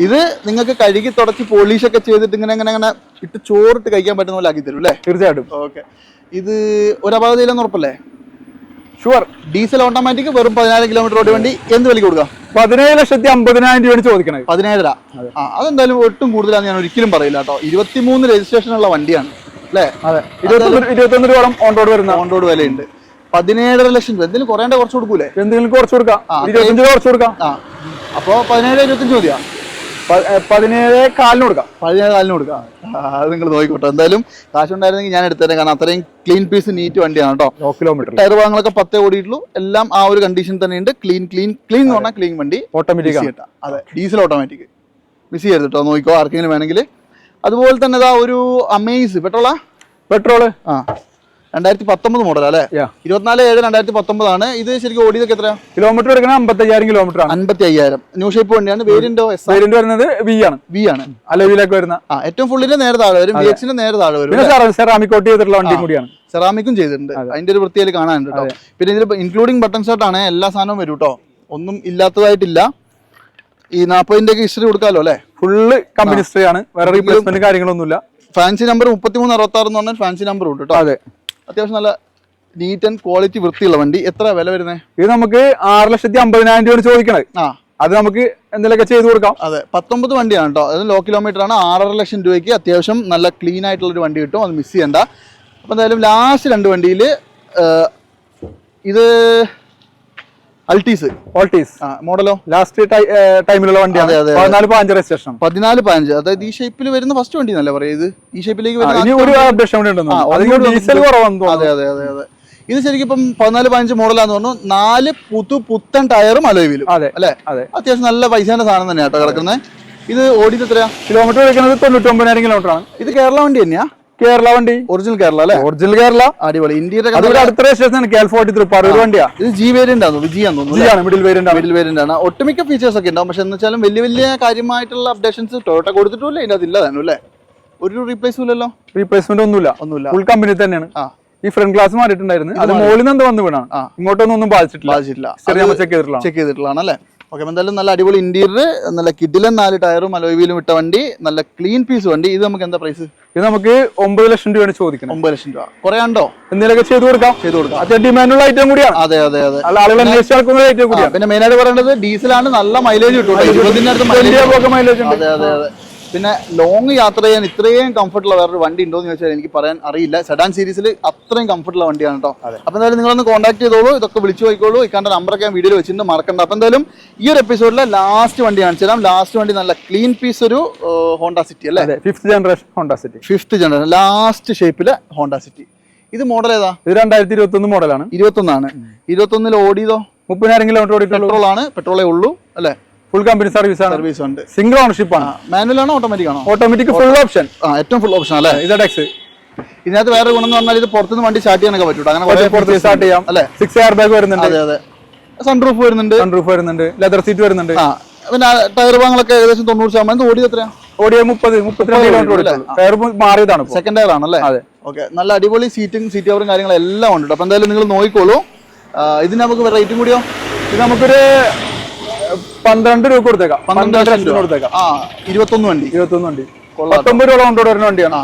ഇത് നിങ്ങൾക്ക് കഴുകി തുടച്ച് പോളിഷൊക്കെ ചെയ്തിട്ട് ഇങ്ങനെ ഇട്ട് ചോറിട്ട് കഴിക്കാൻ പറ്റുന്ന പോലെ ആക്കി തരും അല്ലേ? തീർച്ചയായിട്ടും. ഓക്കെ. ഇത് ഒരു അപകടയില്ലെന്ന് ഉറപ്പല്ലേ? ഷുവർ. ഡീസൽ ഓട്ടോമാറ്റിക് വെറും 10,000 കിലോമീറ്റർ ഓടി വണ്ടി എന്ത് വിലക്ക് കൊടുക്കാം? 17,50,000 രൂപയാണ് ചോദിക്കണത്. 17,000. അതെന്തായാലും ഒട്ടും കൂടുതലാന്ന് ഞാൻ ഒരിക്കലും പറയില്ല കേട്ടോ. 23 രജിസ്ട്രേഷൻ ഉള്ള വണ്ടിയാണ് അല്ലേ? 21 രൂപ ഓൺ റോഡ് വിലയുണ്ട്. 17.5 ലക്ഷം രൂപ. എന്തെങ്കിലും കുറയേണ്ട കുറച്ച് കൊടുക്കൂലേ? എന്തെങ്കിലും കുറച്ച് കൊടുക്കാം. 25 കുറച്ച് കൊടുക്കാം. അപ്പൊ 17-25 മതിയാ? 17,400 കൊടുക്കാം. 17,400 കൊടുക്കാം. അത് നിങ്ങൾ നോക്കിക്കോട്ടെ. എന്തായാലും കാശുണ്ടായിരുന്നെങ്കിൽ ഞാൻ എടുത്തേനെ, കാരണം അത്രയും ക്ലീൻ പീസ് നീറ്റ് വണ്ടിയാണ് കേട്ടോ. കിലോമീറ്റർ ടയർ ഭാഗങ്ങളൊക്കെ 10 ഓടിയിട്ടുള്ളൂ. എല്ലാം ആ ഒരു കണ്ടീഷൻ തന്നെയുണ്ട്. ക്ലീൻ എന്ന് പറഞ്ഞാൽ ക്ലീൻ വണ്ടി. ഓട്ടോമാറ്റിക്. അതെ, ഡീസൽ ഓട്ടോമാറ്റിക്. മിസ് ചെയ്യരുത് കേട്ടോ, നോക്കിക്കോ ആർക്കെങ്കിലും വേണമെങ്കിൽ. അതുപോലെ തന്നെ ഇതാ ഒരു അമേസ് പെട്രോള് 2019 മോഡൽ അല്ലേ? 24/7/2019 ആണ്. ഇത് ശരിക്കും ഓടിയതൊക്കെ എത്രയാ? കിലോമീറ്റർ എടുക്കണം 55,000 കിലോമീറ്റർ ആണ്. 55,000 ന്യൂ ഷേപ്പ് വണ്ടിയാണ്. വേരിയന്റ് വരുന്നത് വി ആണ്. അലവിലേക്ക് വരുന്ന ഏറ്റവും ഫുള്ളിന്റെ നേരെ താഴെ വരും, VX-ന്റെ നേരെ താഴെ വരും. സെറാമിക് കോട്ട് ചെയ്തിട്ടുള്ള വണ്ടി കൂടിയാണ്. സെറാമിക്കും ചെയ്തിട്ടുണ്ട്. അതിന്റെ ഒരു വൃത്തിയിൽ കാണാനുണ്ട് കേട്ടോ. പിന്നെ ഇതിൽ ഇൻക്ലൂഡിംഗ് ബട്ടൺ സെറ്റ് ആണ്. എല്ലാ സാധനവും വരും കേട്ടോ, ഒന്നും ഇല്ലാത്തതായിട്ടില്ല. ഈ 40ന്റെ ഹിസ്റ്ററി കൊടുക്കാമല്ലോ അല്ലെ? ഫുള്ള് കമ്പനി ഹിസ്റ്ററി ആണ്, വേറെ റീപ്ലേസ്മെന്റ് കാര്യങ്ങളൊന്നുമില്ല. ഫാൻസി നമ്പർ 3366 എന്ന് പറഞ്ഞാൽ ഫാൻസി നമ്പർ ഉണ്ട് കേട്ടോ. അതെ, അത്യാവശ്യം നല്ല നീറ്റ് ആൻഡ് ക്വാളിറ്റി വൃത്തിയുള്ള വണ്ടി. എത്ര വില വരുന്നത്? ഇത് നമുക്ക് 6,50,000 രൂപ ചോദിക്കണേ. അത് നമുക്ക് എന്തെങ്കിലുമൊക്കെ ചെയ്ത് കൊടുക്കാം. അതെ, 19 വണ്ടിയാണ് കേട്ടോ. അത് ലോ കിലോമീറ്റർ ആണ്. 6.5 ലക്ഷം രൂപയ്ക്ക് അത്യാവശ്യം നല്ല ക്ലീൻ ആയിട്ടുള്ള ഒരു വണ്ടി കിട്ടും. അത് മിസ് ചെയ്യണ്ട. അപ്പൊ എന്തായാലും ലാസ്റ്റ് 2 വണ്ടിയിൽ ഇത് അൾട്ടീസ് മോഡലോ ലാസ്റ്റ് ടൈമിലുള്ള വണ്ടിയാണ്. 14-15 രജിസ്ട്രേഷൻ. 14-15. അതായത് ഈ ഷേപ്പിൽ വരുന്ന ഫസ്റ്റ് വണ്ടി എന്നല്ലേ പറയുന്നത്? ഈ ഷേപ്പിലേക്ക് ഇത് ശരിക്കും ഇപ്പം 14-15 മോഡലാന്ന് പറഞ്ഞു. 4 പുത്തൻ ടയറും അലോയിലും അല്ലെ? അത്യാവശ്യം നല്ല പൈസേന്റെ സാധനം തന്നെയാ കേട്ടോ കിടക്കുന്നത്. ഇത് ഓടിയത് എത്രയാ? കിലോമീറ്റർ എടുക്കുന്നത് 99,000 കിലോമീറ്റർ ആണ്. ഇത് കേരള വണ്ടി തന്നെയാ? കേരള വണ്ടി, ഒറിജിനൽ കേരള അല്ലേ? ഒറിജിനൽ കേരള. അടിപൊളി. ഇന്ത്യയുടെ അടുത്ത രജിസ്ട്രേഷൻ KL43 വണ്ടിയാ. ഇത് ജി വേരിയന്റ് ആണ്, മിഡിൽ വേരിയന്റ് ആണ്. ഒട്ടുമിക്ക ഫീച്ചേഴ്സ് ഒക്കെ ഉണ്ടാവും. പക്ഷെ എന്ന് വെച്ചാലും വലിയ കാര്യമായിട്ടുള്ള അപ്ഡേഷൻസ് ടൊയോട്ട കൊടുത്തിട്ടില്ല. ഇതിന്റെ അതില്ല തന്നെ അല്ലേ? ഒരു റീപ്ലേസ്മെന്റ് ഒന്നുമില്ല. ഫുൾ കമ്പനി തന്നെയാണ്. ഈ ഫ്രണ്ട് ഗ്ലാസ് മാറിയിട്ടുണ്ടായിരുന്നു. അത് മുകളിൽ നിന്ന് വന്നു വീണാണ്. ഇങ്ങോട്ടൊന്നും ബാധിച്ചിട്ടില്ല. ചെക്ക് ചെയ്തിട്ടുള്ളതാണ് അല്ലേ? ഓക്കെ, എന്തായാലും നല്ല അടിപൊളി ഇന്റീരിയർ, നല്ല കിഡിലും 4 ടയറും അലോയിലും ഇട്ട വണ്ടി, നല്ല ക്ലീൻ പീസ് വണ്ടി. ഇത് നമുക്ക് എന്താ പ്രൈസ്? ഇത് നമുക്ക് 9 ലക്ഷം രൂപയാണ് ചോദിക്കുന്നത്. 9 ലക്ഷം രൂപ കുറയാണ്ടോ? എന്തെങ്കിലുമൊക്കെ ചെയ്ത് കൊടുക്കാം. അത്യാവശ്യം ഡിമാൻഡുള്ള ഐറ്റം കൂടിയാണ്. അതെ. ആളുകൾ അന്വേഷിച്ച് നടക്കുന്ന ഐറ്റം കൂടിയാണ്. പിന്നെ മെയിനായിട്ട് പറയേണ്ടത് ഡീസലാണ്. നല്ല മൈലേജ് കിട്ടും. 20-ന്റെ മൈലേജ് ഉണ്ട്. അതെ. പിന്നെ ലോങ് യാത്ര ചെയ്യാൻ ഇത്രയും കംഫർട്ടുള്ള വേറൊരു വണ്ടി ഉണ്ടോ എന്ന് ചോദിച്ചാൽ എനിക്ക് പറയാൻ അറിയില്ല. സെഡാൻ സീരീസിൽ അത്രയും കംഫർട്ടുള്ള വണ്ടിയാണ് കേട്ടോ. അപ്പൊ എന്തായാലും നിങ്ങളൊന്ന് കോൺടാക്ട് ചെയ്തോളൂ, ഇതൊക്കെ വിളിച്ചു പോയിക്കോളൂ. ഇക്കാണ്ട നമ്പറൊക്കെ ഞാൻ വീഡിയോയിൽ വെച്ചിട്ട് മറക്കണ്ട. അപ്പൊ എന്തായാലും ഈ ഒരു എപ്പിസോഡിലെ ലാസ്റ്റ് വണ്ടി കാണിച്ചു തരാം. ലാസ്റ്റ് വണ്ടി നല്ല ക്ലീൻ പീസ് ഒരു ഹോണ്ട സിറ്റി അല്ലേ? 5th generation Honda City. 5th generation last ഷേപ്പിലെ ഹോണ്ട സിറ്റി. ഇത് മോഡൽ ഏതാ? ഇത് 2021 മോഡലാണ്. 21 21 ഓടിയതോ? 30,000 കിലോമീറ്റർ ഓടി. പെട്രോൾ ആണ്, പെട്രോളേ ഉള്ളൂ അല്ലേ? ഫുൾ കമ്പനി സർവീസ് ഉണ്ട്. സിംഗിൾ ഓണർഷിപ്പ് ആണ്. മാനുവൽ ആണോ ഓട്ടോമാറ്റിക് ആണോ? Automatic full option. ഏറ്റവും ഫുൾ ഓപ്ഷൻ അല്ലേ? ഇതിനകത്ത് വേറെ ഗുണം എന്ന് പറഞ്ഞാൽ ഇത് പുറത്തുനിന്ന് വണ്ടി സ്റ്റാർട്ട് ചെയ്യാനൊക്കെ പറ്റും. അങ്ങനെ സ്റ്റാർട്ട് ചെയ്യാം അല്ലേ? 6 എയർ ബാഗ് വരുന്നുണ്ട്. അതെ. സൺറൂഫ് വരുന്നുണ്ട്. ലെതർ സീറ്റ് വരുന്നുണ്ട്. പിന്നെ ടയർ ഭാഗങ്ങളൊക്കെ ഏകദേശം 90%. ഓടിയത് എത്രയാ? ഓടിയ 30-32 കിലോമീറ്റർ. ടയർ മാറിയതാണ്, സെക്കൻഡ് ടയർ ആണല്ലേ? അതെ. ഓക്കെ, നല്ല അടിപൊളി സീറ്റ് കവറും കാര്യങ്ങളും എല്ലാം ഉണ്ട്. അപ്പൊ എന്തായാലും നിങ്ങൾ നോക്കിക്കോളൂ. ഇതിന് നമുക്ക് റേറ്റും കൂടിയോ? ഇത് നമുക്കൊരു 12 രൂപ കൊടുത്തേക്കാം. 12 ലക്ഷം കൊടുത്തേക്കാം. 21 വണ്ടി. 19 രൂപ കൊണ്ടുവരുന്ന വരുന്ന വണ്ടിയാണ്.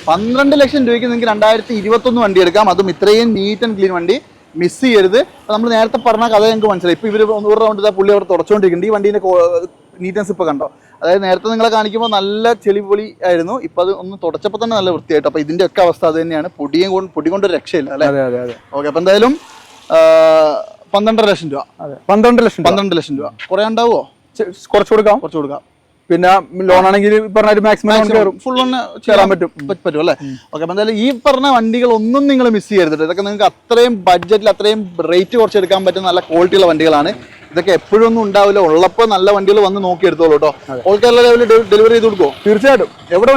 12 ലക്ഷം രൂപയ്ക്ക് നിങ്ങൾക്ക് 2021 വണ്ടി എടുക്കാം. അതും ഇത്രയും നീറ്റ് ആൻഡ് ക്ലീൻ വണ്ടി. മിസ് ചെയ്യരുത്. നമ്മൾ നേരത്തെ പറഞ്ഞ കഥ ഞങ്ങൾക്ക് മനസ്സിലായി. ഇപ്പൊ ഇവര് 100 റൗണ്ട് പുള്ളി അവർ തുടച്ചുകൊണ്ടിരിക്കുന്നുണ്ട്. ഈ വണ്ടീന്റെ നീറ്റ്നെസ് ഇപ്പൊ കണ്ടോ? അതായത് നേരത്തെ നിങ്ങളെ കാണിക്കുമ്പോൾ നല്ല ചെളിപൊളി ആയിരുന്നു. ഇപ്പൊ അത് ഒന്ന് തുടച്ചപ്പോൾ തന്നെ നല്ല വൃത്തിയായിട്ട്. അപ്പൊ ഇതിന്റെ ഒക്കെ അവസ്ഥ അത് തന്നെയാണ്. പൊടി കൊണ്ട് രക്ഷയില്ല അല്ലേ? ഓക്കെ, അപ്പൊ എന്തായാലും 12 ലക്ഷം രൂപ. 12 ലക്ഷം രൂപ കുറയാണ്ടാവോ? കുറച്ച് കൊടുക്കാം. പിന്നെ ലോൺ ആണെങ്കിൽ പറഞ്ഞ മാക്സിമം ഫുൾ ഒന്ന് ചേരാൻ പറ്റും അല്ലേ? ഓക്കെ, അപ്പൊ എന്തായാലും ഈ പറഞ്ഞ വണ്ടികൾ ഒന്നും നിങ്ങൾ മിസ് ചെയ്യരുത്. ഇതൊക്കെ നിങ്ങൾക്ക് അത്രയും ബഡ്ജറ്റിൽ അത്രയും റേറ്റ് കുറച്ച് എടുക്കാൻ പറ്റുന്ന നല്ല ക്വാളിറ്റിയുള്ള വണ്ടികളാണ്. ഇതൊക്കെ എപ്പോഴും ഒന്നും ഉണ്ടാവില്ല. ഉള്ളപ്പോൾ നല്ല വണ്ടികൾ വന്ന് നോക്കി എടുത്തോളൂ കേട്ടോ. ഓൾ കേരള ലെവലിൽ ഡെലിവറി ചെയ്ത് കൊടുക്കുമോ? തീർച്ചയായിട്ടും. എവിടെ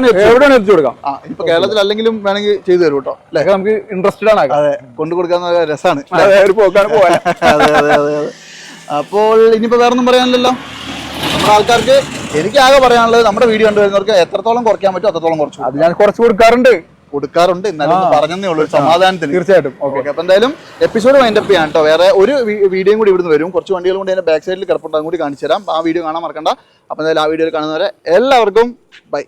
എത്തിച്ചു കൊടുക്കാം. ഇപ്പൊ കേരളത്തിൽ അല്ലെങ്കിലും വേണമെങ്കിൽ ചെയ്തു തരും കേട്ടോ. അല്ലെ? നമുക്ക് ഇൻട്രസ്റ്റഡ് ആണ്. അതെ, കൊണ്ടു കൊടുക്കാവുന്ന രസമാണ്. അതെ. അപ്പോൾ ഇനിയിപ്പോ വേറൊന്നും പറയാനില്ലല്ലോ നമ്മുടെ ആൾക്കാർക്ക്. എനിക്ക് ആകെ പറയാനുള്ളത്, നമ്മുടെ വീഡിയോ കണ്ടുവരുന്നവർക്ക് എത്രത്തോളം കുറയ്ക്കാൻ പറ്റും അത്രത്തോളം കുറച്ചു. അത് ഞാൻ കുറച്ച് കൊടുക്കാറുണ്ട്. എന്നാലും പറഞ്ഞതേ ഉള്ളൂ, സമാധാനത്തിന്. തീർച്ചയായിട്ടും. ഓക്കെ, അപ്പൊ എന്തായാലും എപ്പിസോഡ് വൈൻഡപ്പ് ചെയ്യാം കേട്ടോ. വേറെ ഒരു വീഡിയോയും കൂടി ഇവിടുന്ന് വരും. കുറച്ച് വണ്ടികളും കൂടി അതിന്റെ ബാക്ക് സൈഡിൽ കിടപ്പുണ്ട്, അതും കൂടി കാണിച്ചു തരാം. ആ വീഡിയോ കാണാൻ മറക്കണ്ട. അപ്പൊ എന്തായാലും ആ വീഡിയോയിൽ കാണുന്നവരെ എല്ലാവർക്കും ബൈ.